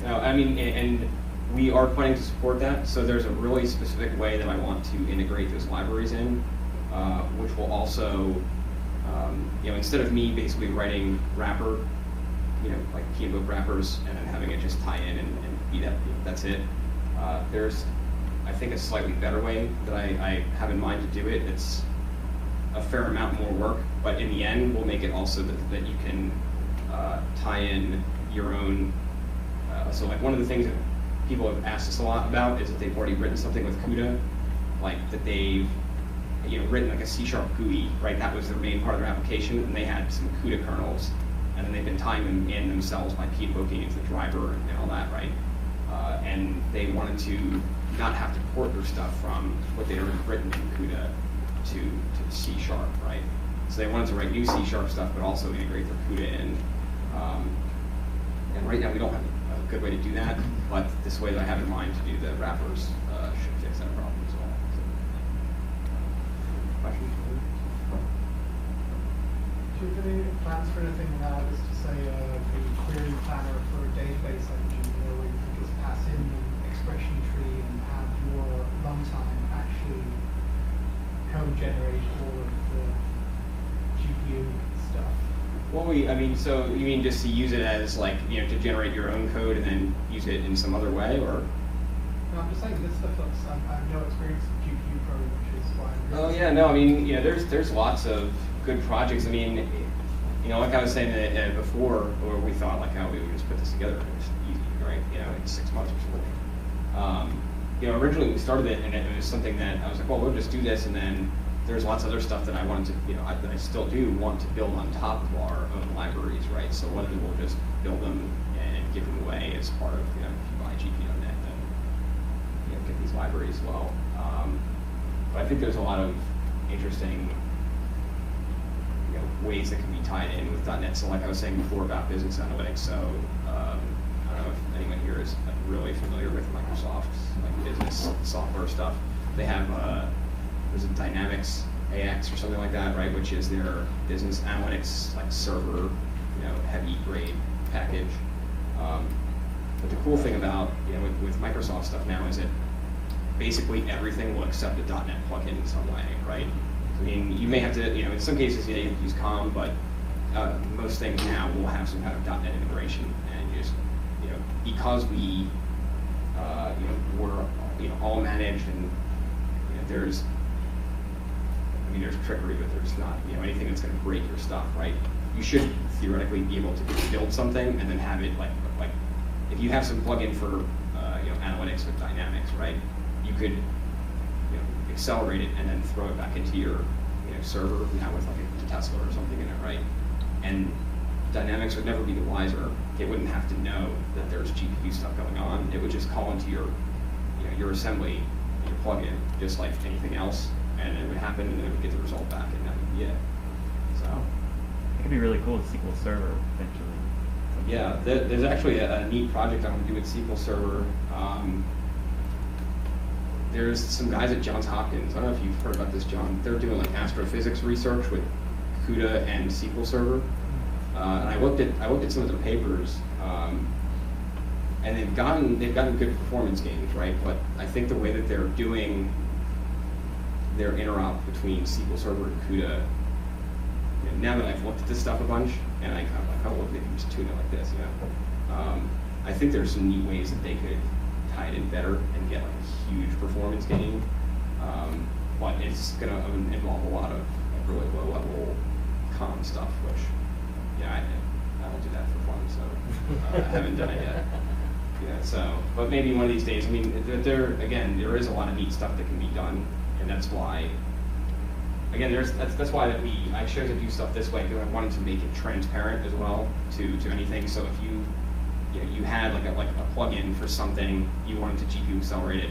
No, I mean, and we are planning to support that. So there's a really specific way that I want to integrate those libraries in, which will also, you know, instead of me basically writing wrapper, you know, like p-invoke wrappers, and then having it just tie in and be that, that's it. There's, I think, a slightly better way that I have in mind to do it. It's a fair amount more work, but in the end, we'll make it also that you can tie in your own. So, like, one of the things that people have asked us a lot about is that they've already written something with CUDA, like that they've, you know, written like a C# GUI, right? That was their main part of their application, and they had some CUDA kernels, and then they've been tying them in themselves by p-invoking into the driver and all that, right? And they wanted to not have to port their stuff from what they'd already written in CUDA to C#, right? So they wanted to write new C# stuff, but also integrate their CUDA in. And right now we don't have a good way to do that, but this way that I have in mind to do the wrappers should fix that problem as well. So, questions? Do you have any plans for anything analogous to, say, a query planner for a database engine, where you can just pass in an expression tree and have your probably, I mean, so you mean just to use it as like, you know, to generate your own code and then use it in some other way, or? No, I'm just saying this stuff looks, I have no experience with GPU programming, which is why. Oh yeah, no, I mean, you know, there's lots of good projects. I mean, you know, like I was saying before, where we thought like how we would just put this together, it was easy, right? You know, in 6 months or something. You know, originally we started it, and it was something that I was like, well, we'll just do this, and then there's lots of other stuff that I wanted to, you know, that I still do want to build on top of our own libraries, right? So whether we'll just build them and give them away as part of, you know, if you buy GP.net, then you know, get these libraries as well. But I think there's a lot of interesting, you know, ways that can be tied in with .NET. So like I was saying before about business analytics, so I don't know if anyone here is really familiar with Microsoft's like business software stuff. They have there's a Dynamics AX or something like that, right? Which is their business analytics like server, you know, heavy grade package. But the cool thing about, you know, with Microsoft stuff now is that basically everything will accept a .NET plugin in some way, right? I mean, you may have to, you know, in some cases you have to use COM, but most things now will have some kind of .NET integration, and just, you know, because we, you know, we're, you know, all managed, and you know, there's, I mean, there's trickery, but there's not, you know, anything that's going to break your stuff, right? You should theoretically be able to build something and then have it like if you have some plugin for you know, analytics with Dynamics, right? You could, you know, accelerate it and then throw it back into your, you know, server now with like a Tesla or something in it, right? And Dynamics would never be the wiser. It wouldn't have to know that there's GPU stuff going on. It would just call into your, you know, your assembly, your plugin, just like anything else, and it would happen, and then it would get the result back, and that would be it. So It could be really cool with SQL Server eventually. yeah, there's actually a neat project I want to do with SQL Server. There's some guys at Johns Hopkins. I don't know if you've heard about this, John. They're doing like astrophysics research with CUDA and SQL Server. And I looked at some of their papers, and they've gotten good performance gains, right? But I think the way that they're doing their interop between SQL Server and CUDA, you know, now that I've looked at this stuff a bunch, and I kind of look at it and just tune it like this, you know, I think there's some neat ways that they could tie it in better and get like a huge performance gain. But it's going to involve a lot of like, really low-level comm stuff, which, yeah, I don't do that for fun, so I haven't done it yet. Yeah, so, but maybe one of these days. I mean, there is a lot of neat stuff that can be done, and that's why. Again, that's why I chose to do stuff this way, because I wanted to make it transparent as well to anything. So if you had like a plugin for something, you wanted to GPU accelerate it,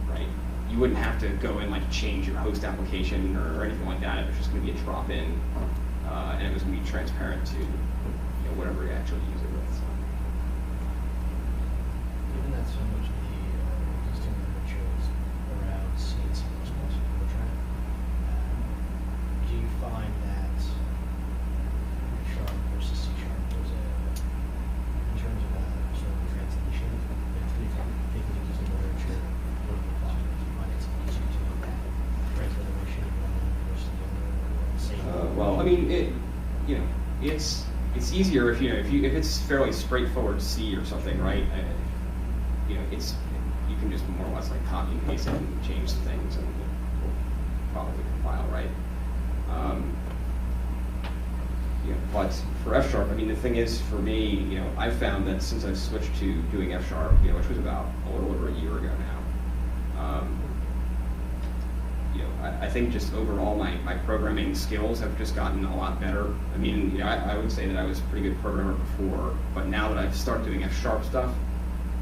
right? You wouldn't have to go and like change your host application or anything like that. It was just going to be a drop in, and it was going to be transparent to, you know, whatever you actually use it with. So. Given that so much of the existing literature is around C and C++ and Fortran, do you find that Sharp versus C# was in terms of sort of translation, taking existing literature, looking at it, do you find it's easier to do that transliteration versus the other, Well, I mean, you know, it's easier if if it's fairly straightforward C or something, right? You know, you can just more or less like copy and paste it and change things, and it will probably compile, right? You know, but for F#, I mean, the thing is, for me, you know, I've found that since I've switched to doing F#, you know, which was about a little over a year ago now, you know, I think just overall my programming skills have just gotten a lot better. I mean, you know, I would say that I was a pretty good programmer before, but now that I've started doing F# stuff,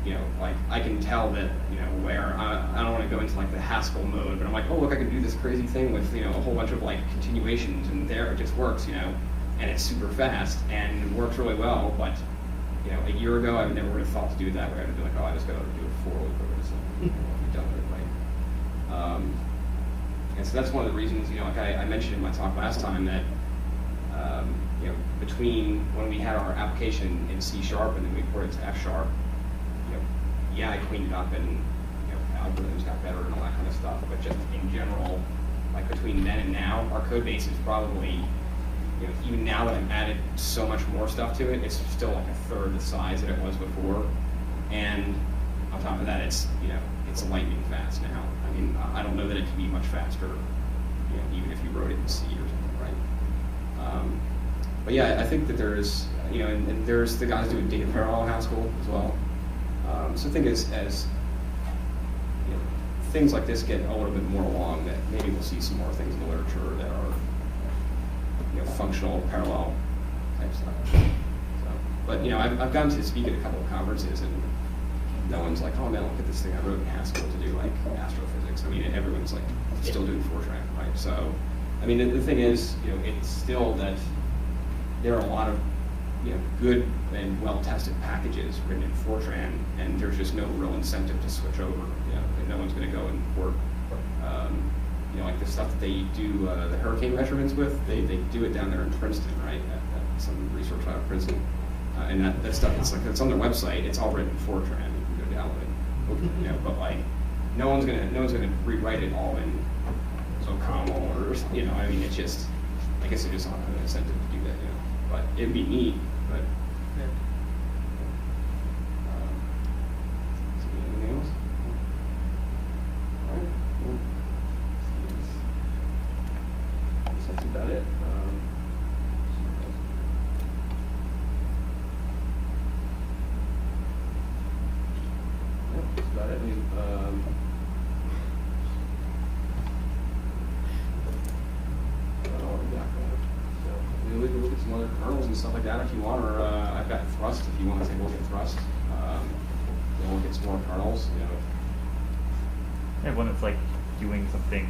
you know, like I can tell that, you know, where I don't want to go into like the Haskell mode, but I'm like, oh look, I can do this crazy thing with, you know, a whole bunch of like continuations, and there it just works, you know, and it's super fast and it works really well. But you know, a year ago I never would have thought to do it that way. I'd be like, oh, I just got to do a for loop over this and be done with it, right? And so that's one of the reasons, you know, like I mentioned in my talk last time that, you know, between when we had our application in C# and then we ported to F#, you know, yeah, I cleaned it up and, you know, algorithms got better and all that kind of stuff, but just in general, like between then and now, our code base is probably even now that I've added so much more stuff to it, it's still like a third the size that it was before. And on top of that, it's it's lightning fast now. I mean, I don't know that it can be much faster, even if you wrote it in C or something, right? But yeah, I think that there's, and there's the guys doing data parallel in Haskell as well. So I think as things like this get a little bit more along, that maybe we'll see some more things in the literature that are functional parallel type stuff. So, but I've gotten to speak at a couple of conferences, and no one's like, oh man, look at this thing I wrote in Haskell to do like astrophysics. I mean, everyone's like still doing Fortran, right? So, I mean, the thing is, it's still that there are a lot of good and well-tested packages written in Fortran, and there's just no real incentive to switch over. And no one's going to go and port, like the stuff that they do the hurricane measurements with. They do it down there in Princeton, right? At some research lab at Princeton, and that stuff it's on their website. It's all written in Fortran. You can go download it. But like no one's gonna rewrite it all in OCaml or I mean, it's just, I guess it just not an incentive to do that. But it'd be neat. But anything else? All right. Cool. I guess that's about it. Yeah, that's about it. I mean, we can look at some other kernels and stuff like that if you want, or I've got Thrust if you want to take a look at Thrust. Look at some more kernels. Yeah, one that's like doing something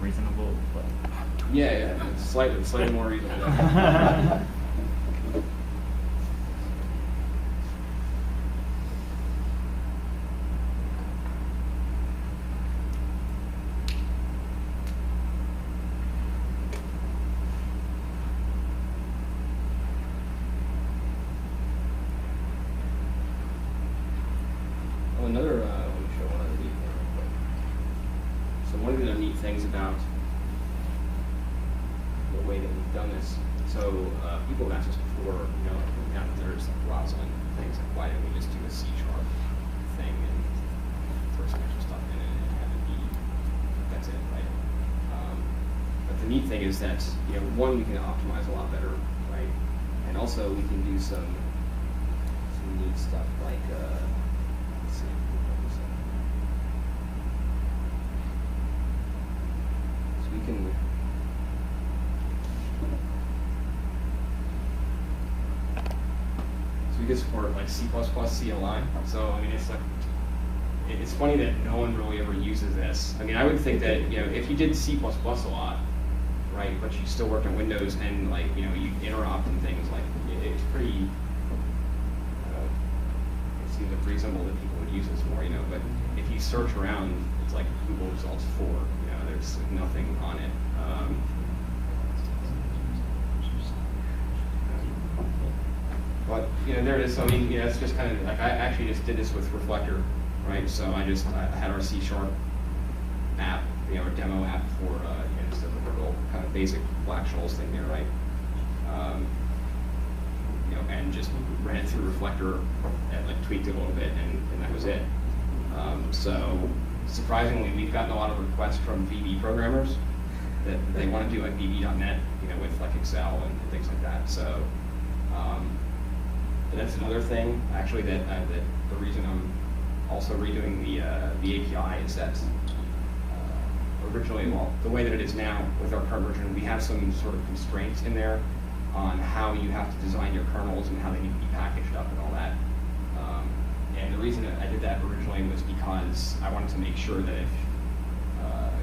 reasonable. But... Yeah, it's slightly more reasonable. Another, let me show one other neat thing real quick. So one of the neat things about the way that we've done this, so people have asked us before, down there's like Roslyn things, like why didn't we just do a C# thing and throw some extra stuff in it and have it be, that's it, right? But the neat thing is that, one, we can optimize a lot better, right? And also we can do some neat stuff like, let's see. So we can. So we can support like C++ CLI. So I mean, it's funny that no one really ever uses this. I mean, I would think that if you did C++ a lot, right, but you still work on Windows and like you interop and things, like it's pretty. It seems reasonable that people would use this more, but if you search around, it's like Google results 4, there's like nothing on it. But there it is. So I mean, it's just kind of like I actually just did this with Reflector, right? So I had our C# app, or demo app for just a little kind of basic Black-Scholes thing here, right? And just ran it through Reflector and like tweaked it a little bit, and that was it. So surprisingly, we've gotten a lot of requests from VB programmers that they want to do like VB.net, with like Excel and things like that. So that's another thing, actually, that the reason I'm also redoing the API is that originally, well, the way that it is now with our current version, we have some sort of constraints in there on how you have to design your kernels and how they need to be packaged up and all that. And the reason that I did that originally was because I wanted to make sure that if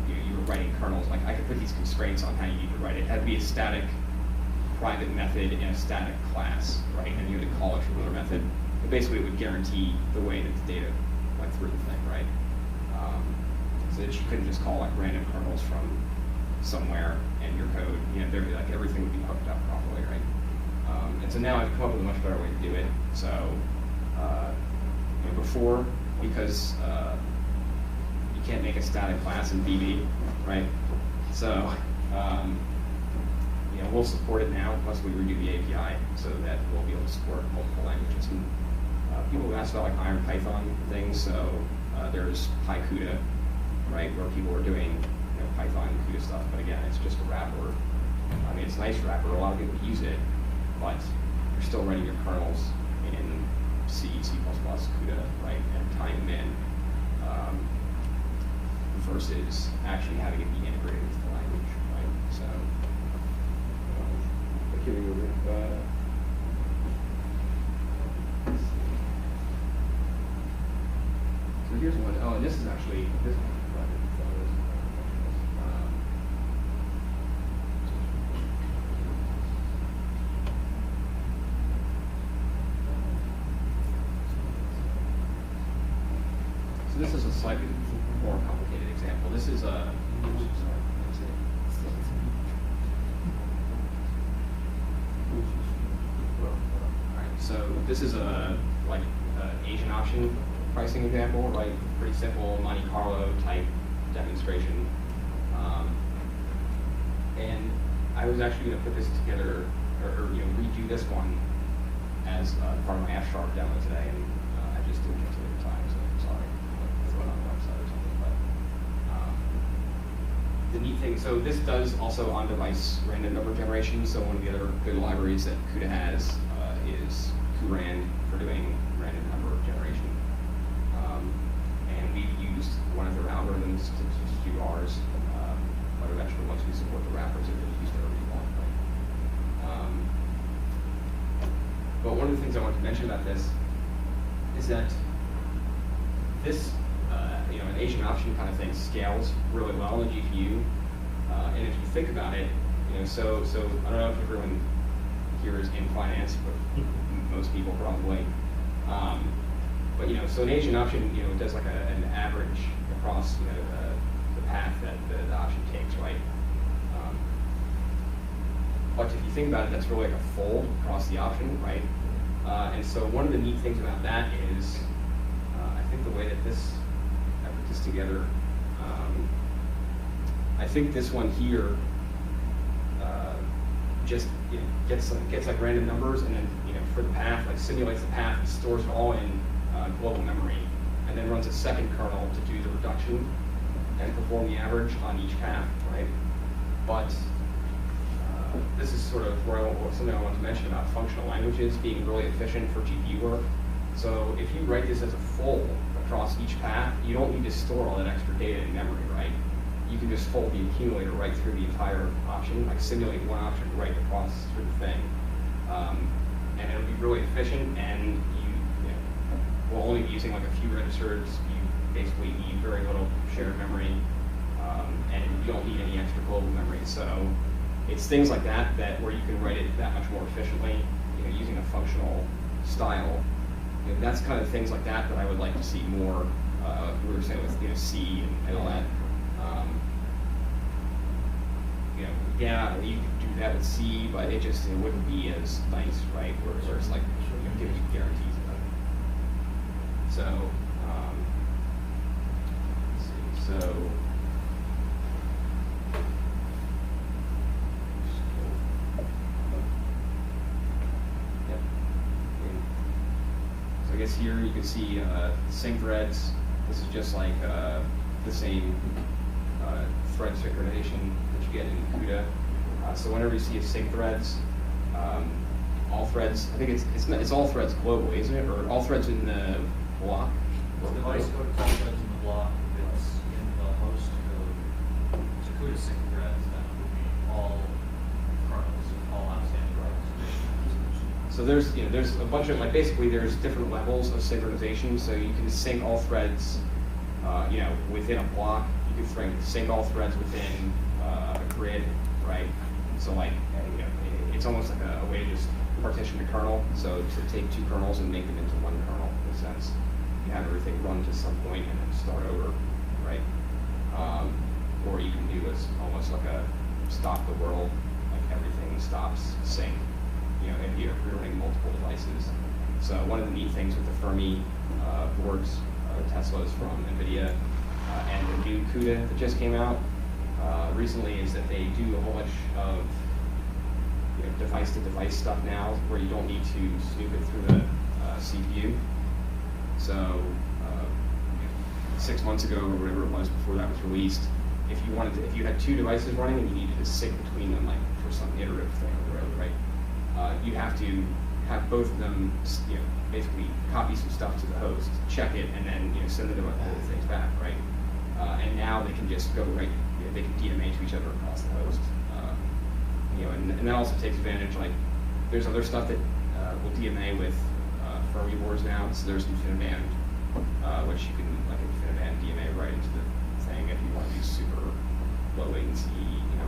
you were writing kernels, like I could put these constraints on how you need to write it. It had to be a static private method in a static class, right? And you would call it from another method. But basically, it would guarantee the way that the data went through the thing, right? So that you couldn't just call like random kernels from somewhere in your code. Like everything would be hooked up properly, right? And so now I've come up with a much better way to do it. So before, because you can't make a static class in VB, right? So we'll support it now, plus we redo the API so that we'll be able to support multiple languages. And people have asked about like Iron Python things, so there's PyCUDA, right, where people are doing Python and CUDA stuff, but again, it's just a wrapper. I mean, it's a nice wrapper, a lot of people use it, but you're still writing your kernels in C, C++, CUDA, right, and tying them in, versus actually having it be integrated with the language, right? So, here we go. So here's one. Oh, and this is actually this one. So this is a slightly more complicated example. This is a. So this is a Asian option pricing example, right? Pretty simple Monte Carlo type demonstration. And I was actually going to put this together, or redo this one as part of my F-sharp demo today, and I just didn't get to it in time, so I'm sorry. I'll throw it on the website or something. But the neat thing, so this does also on-device random number generation. So one of the other good libraries that CUDA has is cuRAND for doing random number generation. And we've used one of their algorithms to do ours, but eventually once we support the wrappers, it will use whatever you want. Right? But one of the things I want to mention about this is that this, an Asian option kind of thing scales really well on the GPU. And if you think about it, so I don't know if everyone here is in finance, but most people probably. But so an Asian option, does like an average across the path that the option takes, right? But if you think about it, that's really like a fold across the option, right? And so one of the neat things about that is, I think the way that I put this together, I think this one here just gets like random numbers, and then for the path, like simulates the path and stores it all in global memory, and then runs a second kernel to do the reduction and perform the average on each path, right? But this is sort of something I want to mention about functional languages being really efficient for GPU work. So if you write this as a fold across each path, you don't need to store all that extra data in memory, right? You can just fold the accumulator right through the entire option, like simulate one option right across through the thing. And it'll be really efficient, and you will only be using like a few registers. You basically need very little shared memory, and you don't need any extra global memory. So it's things like that where you can write it that much more efficiently, using a functional style. That's kind of things like that I would like to see more. We were saying with C and all that. Yeah, you could do that with C, but it wouldn't be as nice, right? Where it's like giving you guarantees about it. So let's see. So yep. So I guess here you can see sync threads. This is just like the same thread synchronization that you get in CUDA. So whenever you see a sync threads, all threads, I think it's all threads globally, isn't it? Or all threads in the block? The device code is all threads in the block. If it's in the host code, to CUDA sync threads, that would be all kernels, all outstanding kernels. So there's a bunch of, basically there's different levels of synchronization. So you can sync all threads, within a block. You can sync all threads within a grid, right? So it's almost like a way to just partition a kernel. So to take two kernels and make them into one kernel, in a sense. You have everything run to some point and then start over, right? Or you can do is almost like a stop the world, like everything stops sync, if you're running multiple devices. So one of the neat things with the Fermi boards, Teslas from NVIDIA, and the new CUDA that just came out recently is that they do a whole bunch of device-to-device stuff now, where you don't need to snoop it through the CPU. So 6 months ago, or whatever it was before that was released, if you had 2 devices running and you needed to sync between them, like for some iterative thing or whatever, right? You have to have both of them, basically copy some stuff to the host, check it, and then send the things back, right? And now they can just go right, they can DMA to each other across the host. And that also takes advantage, like, there's other stuff that will DMA with Fermi boards now. So there's InfiniBand, which you can, like, InfiniBand DMA right into the thing if you want to use super low latency,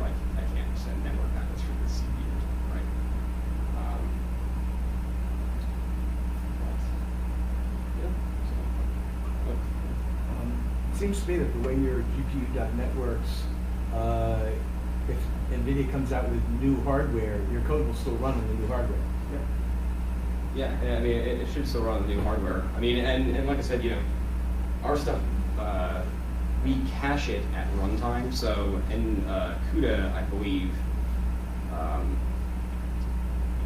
like, I can't send network packets through the CPU or something, right? It seems to me that the way your GPU.NET works, if NVIDIA comes out with new hardware, your code will still run on the new hardware. Yeah, I mean, it should still run on the new hardware. I mean, and like I said, our stuff, we cache it at runtime. So in CUDA, I believe,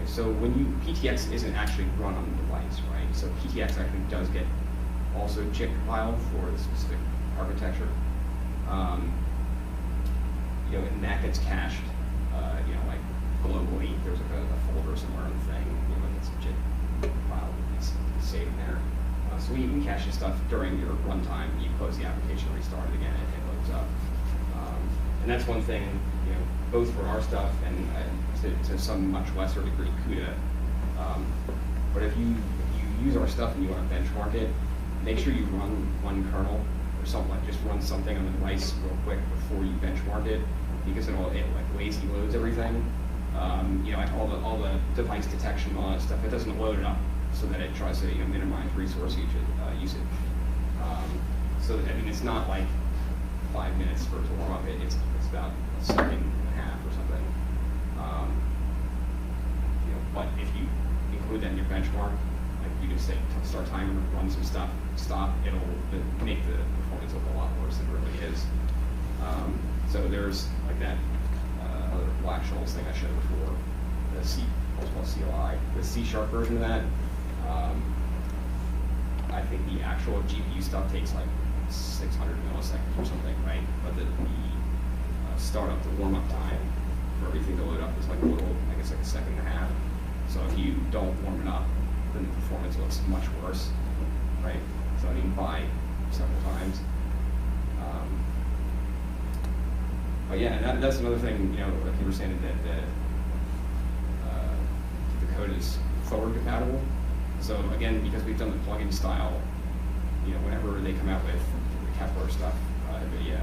so when PTX isn't actually run on the device, right? So PTX actually does get also JIT compiled for the specific architecture. And that gets cached, like globally. There's like a folder somewhere on the thing, like it's a JIT file that's saved there. So we cache this stuff during your runtime. You close the application, restart it again, and it loads up. And that's one thing, both for our stuff and to some much lesser degree CUDA. But if you use our stuff and you want to benchmark it, make sure you run one kernel or something, like just run something on the device real quick before you benchmark it, because it like lazy loads everything. Like all the device detection, all that stuff, it doesn't load it up so that it tries to minimize resource usage. So I mean, it's not like 5 minutes for it to warm up. It's about a second and a half or something. But if you include that in your benchmark, like you just say start timer, run some stuff, stop, it'll make the performance look a lot worse than it really is. So there's like that other Black-Scholes thing I showed before, the CLI, the C# version of that. I think the actual GPU stuff takes like 600 milliseconds or something, right? But the startup, the warm-up time for everything to load up is like a little, I guess like a second and a half. So if you don't warm it up, then the performance looks much worse, right? So I mean, by several times. But yeah, and that's another thing, like you were saying, that the code is forward compatible. So again, because we've done the plugin style, whenever they come out with the Kepler stuff, NVIDIA,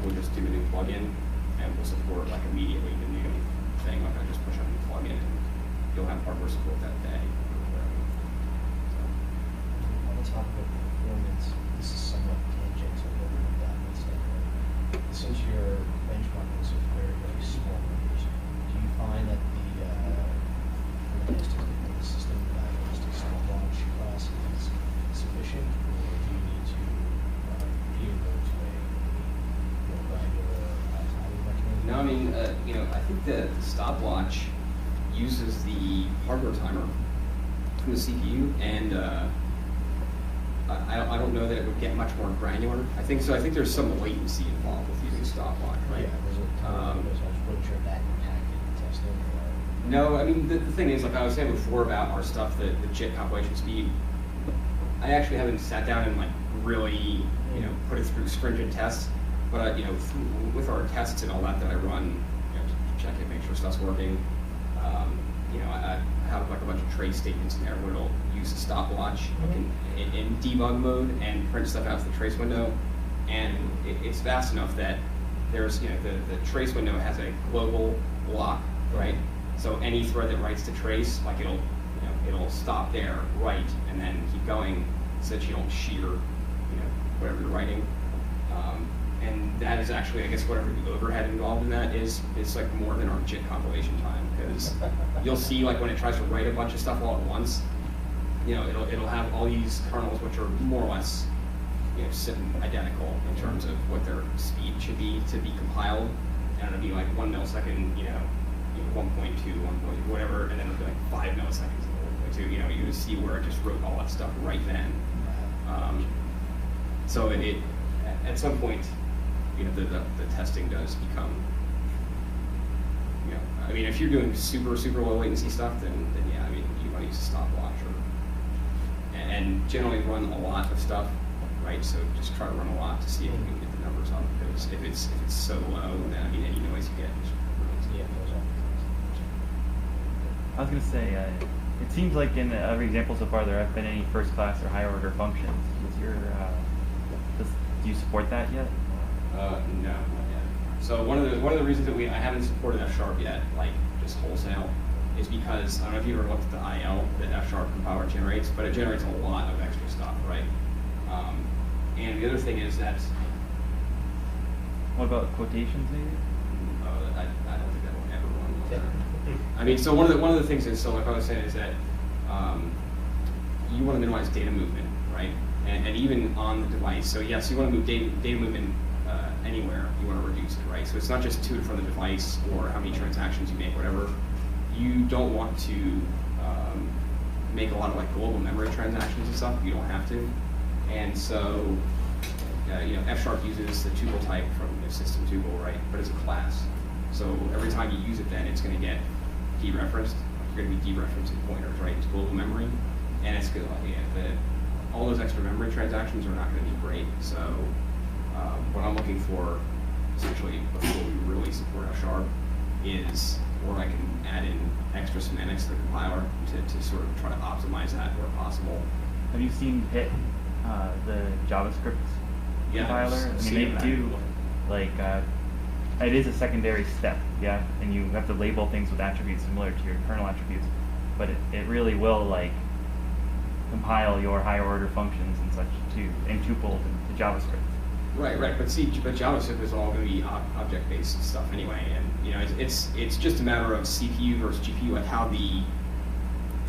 we'll just do a new plugin, and we'll support like immediately the new thing. Like I just push on the plugin, and you'll have hardware support that day. On the topic of performance, this is somewhat tangential to what we've done with stuff. Since your benchmarking is very, very small numbers, do you find that the system diagnostic small launch class is sufficient, or do you need to go to a more granular timing mechanism? No, I mean, I think the stopwatch uses the hardware timer from the CPU, and I don't know that it would get much more granular. I think there's some latency involved with using stopwatch, right? Yeah, there's a time, I wasn't sure if that impacted the testing or... No, I mean, the thing is, like I was saying before about our stuff, the JIT compilation speed, I actually haven't sat down and like really, put it through stringent tests, but with our tests and all that I run, to check it, make sure stuff's working, I have like a bunch of trace statements in there where it'll use a stopwatch in debug mode and print stuff out to the trace window, and it's fast enough that there's, the trace window has a global block, right? So any thread that writes to trace, like it'll stop there, write, and then keep going so that you don't shear, whatever you're writing. And that is actually, I guess, whatever the overhead involved in that is like more than our JIT compilation time, because you'll see like when it tries to write a bunch of stuff all at once, it'll have all these kernels which are more or less, sitting identical in terms of what their speed should be to be compiled, and it'll be like 1 millisecond, 1.2, 1. Whatever, and then it'll be like 5 milliseconds to 1.2. You know, you just see where it just wrote all that stuff right then. So it at some point, you know, the testing does become, you know, I mean, if you're doing super low latency stuff, then yeah, I mean, you want to use a stopwatch and generally run a lot of stuff, right? So just try to run a lot to see if you can get the numbers up. Because if it's so low, then I mean, any noise you get just ruins it. I was going to say, it seems like in every example so far there have been any first class or higher order functions. Do you support that yet? No, not yet. So one of the reasons that I haven't supported F# yet, like just wholesale, is because I don't know if you ever looked at the IL that F# compiler generates, but it generates a lot of extra stuff, right? And the other thing is that. What about quotations, maybe? I don't think that will ever run well. I mean, so one of the things is, so like I was saying, is that you want to minimize data movement, right? And even on the device. So yes, you want to move data movement anywhere. You want to reduce it, right? So it's not just to and from the device or how many transactions you make, whatever. You don't want to make a lot of like global memory transactions and stuff. You don't have to. And so, you know, F# uses the tuple type from the system tuple, right? But it's a class. So every time you use it, then it's going to get dereferenced. You're going to be dereferencing pointers, right, to global memory. And it's good. Yeah, all those extra memory transactions are not going to be great. So what I'm looking for, essentially, before we really support F# is where I can add in extra semantics to the compiler to sort of try to optimize that where possible. Have you seen HIT, the JavaScript compiler? I mean, they do, like, it is a secondary step, yeah? And you have to label things with attributes similar to your kernel attributes, but it really will, like, compile your higher order functions and such in tuple to JavaScript. Right. But JavaScript is all going to be object-based stuff anyway, and you know, it's just a matter of CPU versus GPU, like how the, you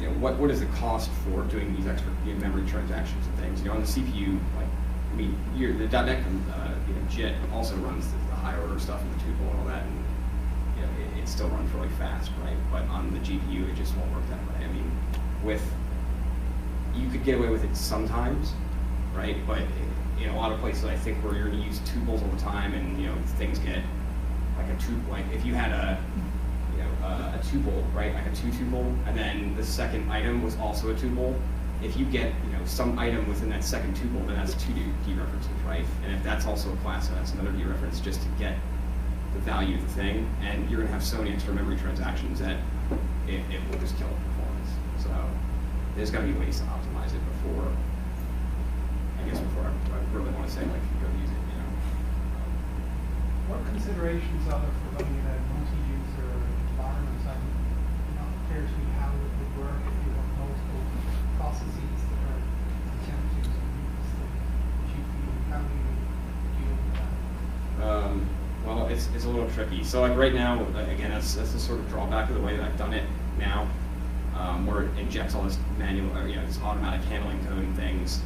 know, what is the cost for doing these extra memory transactions and things. You know, on the CPU, like, I mean, the .NET JIT also runs the higher order stuff in the tuple and all that, and you know, it still runs really fast, right? But on the GPU, it just won't work that way. I mean, you could get away with it sometimes, right? But in a lot of places, I think where you're going to use tuples all the time, and you know, things get like a tuple. Like if you had a tuple, right, like a 2-tuple, and then the second item was also a tuple. If you get some item within that second tuple, then that's 2 dereferences, right? And if that's also a class, then that's another dereference just to get the value of the thing. And you're going to have so many extra memory transactions that it will just kill performance. So there's got to be ways to optimize it before. I guess before I really want to say like go use it. You know. What considerations are there for running in a multi-user environment? And not clear to me how it would work if you have multiple processes that are attempting to use the GPU. How do you deal with that? Well, it's a little tricky. So like right now, again, that's the sort of drawback of the way that I've done it now, where it injects all this manual, or this automatic handling code and things.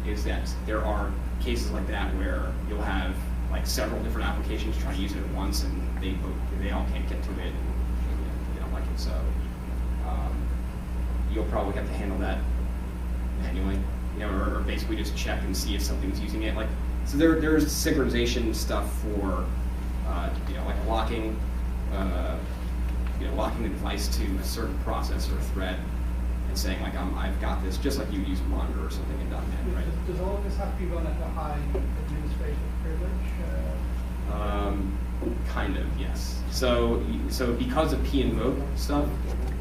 Is that there are cases like that where you'll have like several different applications trying to use it at once, and they all can't get to it, and they don't like it. So you'll probably have to handle that manually, or basically just check and see if something's using it. Like so, there's synchronization stuff for like locking locking the device to a certain process or a thread. And saying like I've got this, just like you use a monitor or something in .NET, right? Does all of this have to be run at a high administrative privilege? Kind of, yes. So because of p-invoke stuff,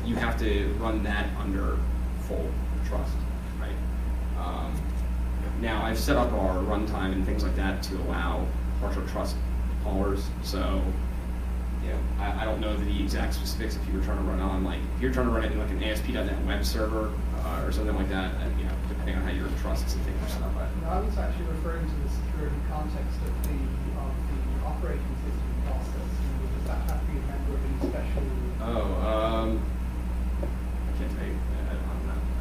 you have to run that under full trust, right? Now I've set up our runtime and things like that to allow partial trust callers. So I don't know the exact specifics if you were trying to run on, like, if you're trying to run it in like an ASP.NET web server or something like that, depending on how your trusts and things are set up. I was actually referring to the security context of the operating system process. Does that have to be a member of any special? I can't tell you.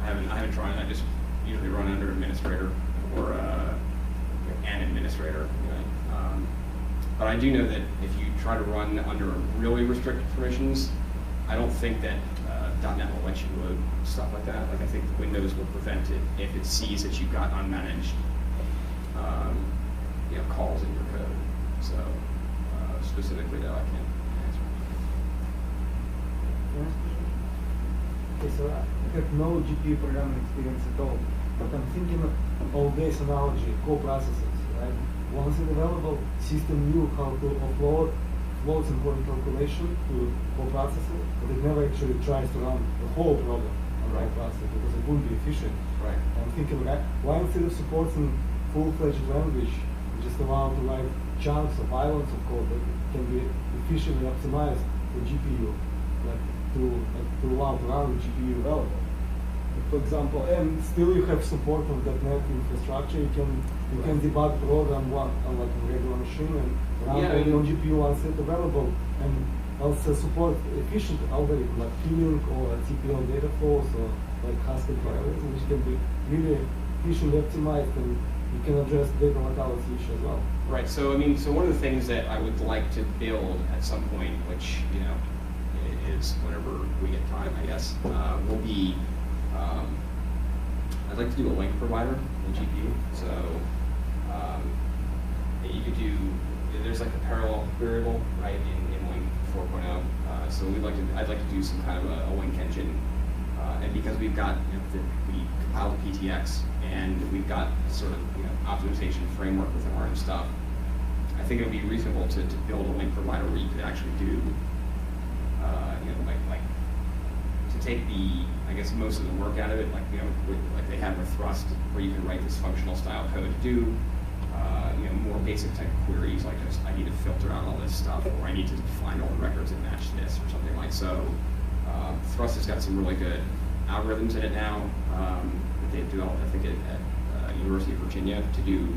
I haven't tried it. I just usually run under administrator or an administrator. But I do know that if you try to run under really restricted permissions, I don't think that .NET will let you load stuff like that. Like I think Windows will prevent it if it sees that you've got unmanaged calls in your code. So specifically that I can't answer. Okay, so I have no GPU programming experience at all, but I'm thinking of all this analogy, co-processors, right? Once in available, system knew how to offload floats important calculation to co-processor, but it never actually tries to run the whole program on Right. co-processor because it wouldn't be efficient. Right. I'm thinking, why instead of supporting full-fledged language, you just allow to write chunks of islands of code that can be efficiently optimized for GPU, to allow to run GPU available. For example, and still you have support of .NET infrastructure. You can debug program on like a regular machine and run only on GPU once it's available, and also support efficient algorithm like peeling or TPL data flows or like Haskell parallelism, which can be really efficiently optimized, and you can address data locality issue as well. Right. So I mean, so one of the things that I would like to build at some point, which is whenever we get time, I guess, will be. I'd like to do a link provider in GPU. So you could do. There's like a parallel variable, right, in Link 4.0. So I'd like to do some kind of a link engine, and because we've got we compiled the PTX and we've got sort of optimization framework within our own stuff, I think it would be reasonable to build a link provider where you could actually do like to take I guess most of the work out of it, like they have with Thrust, where you can write this functional style code to do more basic type queries, like just I need to filter out all this stuff, or I need to find all the records that match this, or something like so. Thrust has got some really good algorithms in it now that they've developed, I think, at University of Virginia to do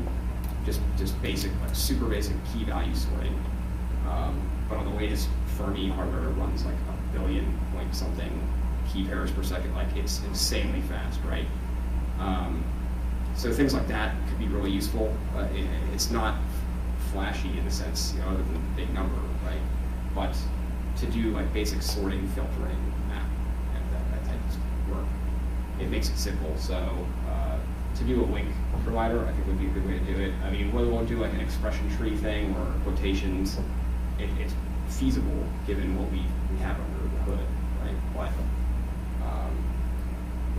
just basic, like super basic key value sorting. But on the latest Fermi hardware, it runs like 1 billion point something key pairs per second. Like it's insanely fast, right? So things like that could be really useful. It's not flashy in the sense, other than the big number, right? But to do like basic sorting, filtering, that type of work, it makes it simple. So to do a link provider, I think would be a good way to do it. I mean, whether we'll do like an expression tree thing or quotations, it's feasible given what we have under the hood, right? But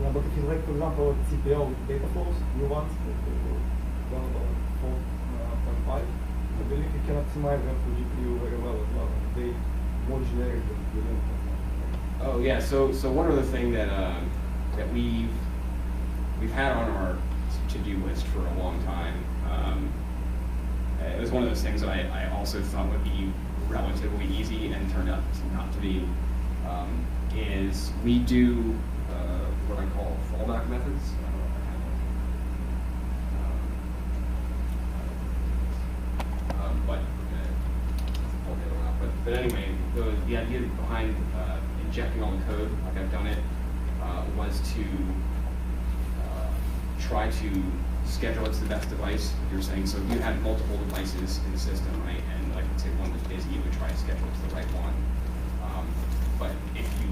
yeah, but if you like, for example, TPL data flows, new ones, available at 4.5, I believe you can optimize them for GPU very well as well. They more generic than within. oh yeah, so one other thing that that we've had on our to-do list for a long time. It was one of those things that I also thought would be relatively easy and turned out not to be. Is we do what I call fallback methods. But anyway, the idea behind injecting all the code, like I've done it, was to try to schedule it to the best device. You're saying, so if you had multiple devices in the system, right, and like let's say one was busy, you would try to schedule it to the right one. But if you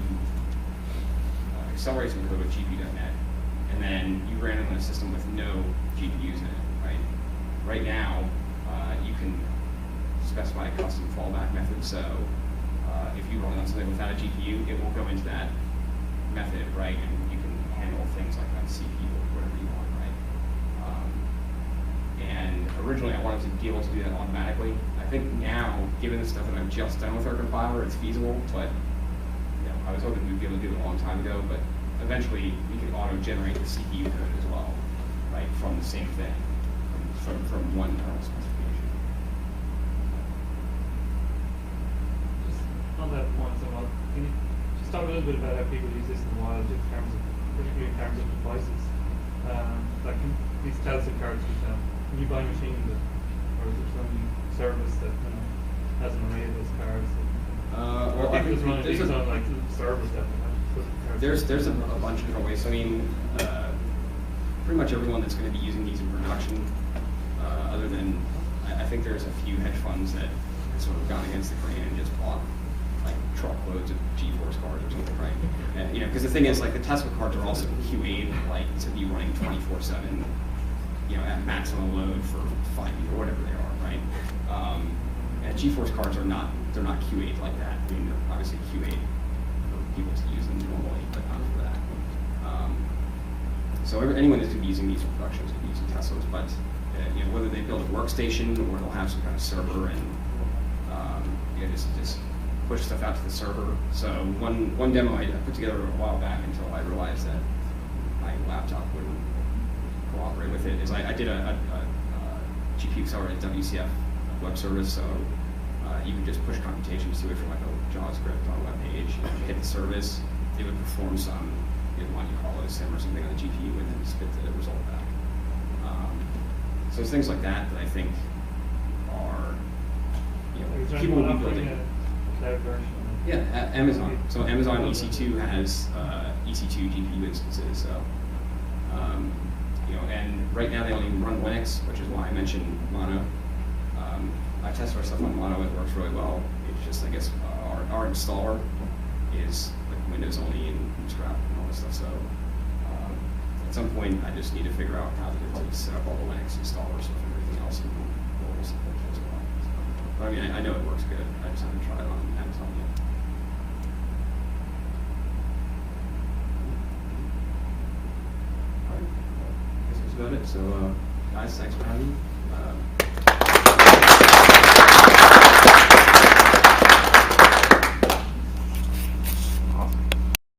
accelerate some code with GPU.NET, and then you ran it on a system with no GPUs in it, right? Right now, you can specify a custom fallback method. So if you run on something without a GPU, it will go into that method, right? And you can handle things like on CPU or whatever you want, right? And originally, I wanted to be able to do that automatically. I think now, given the stuff that I've just done with our compiler, it's feasible. But I was hoping we'd be able to do it a long time ago. But eventually, we can auto-generate the CPU code as well, right, from the same thing, from one kernel specification. On that point, so can you just talk a little bit about how people use this in the wild, particularly in terms of devices? Like these Telsa cards, can you buy machines, or is there some service that has an array of those cards? Well, I think there's like service that there's a bunch of different ways. So, I mean, pretty much everyone that's going to be using these in production, other than I think there's a few hedge funds that sort of gone against the grain and just bought like truckloads of GeForce cards or something, right? And, you know, because the thing is, like, the Tesla cards are also QA'd like to be running 24/7, you know, at maximum load for 5 years or whatever they are, right? And GeForce cards are not, they're not QA'd like that. I mean, they're obviously QA'd for people to use them normally, but not for that. So anyone that's going to be using these for production is going to be using Teslas, but you know, whether they build a workstation or they'll have some kind of server and you know, just push stuff out to the server. So one demo I put together a while back until I realized that my laptop wouldn't cooperate with it is I did a GPU accelerated WCF web service, so you could just push computations to it from like a JavaScript on a web page. And if you hit the service, it would perform some Monte Carlo sim or something on the GPU and then spit the result back. So it's things like that that I think are, you know, people will be building. A cloud version? Yeah, Amazon. So Amazon EC2 has EC2 GPU instances. So you know, and right now they don't even run Linux, which is why I mentioned Mono. I tested our stuff on Mono; it works really well. It's just, I guess, our installer is like Windows only and Bootstrap and all this stuff. So at some point, I just need to figure out how to set up all the Linux installers and everything else, and we'll support it as well. So, but I mean, I know it works good. I just haven't tried it on Amazon yet. All right, I guess that's about it. So, guys, thanks for having me.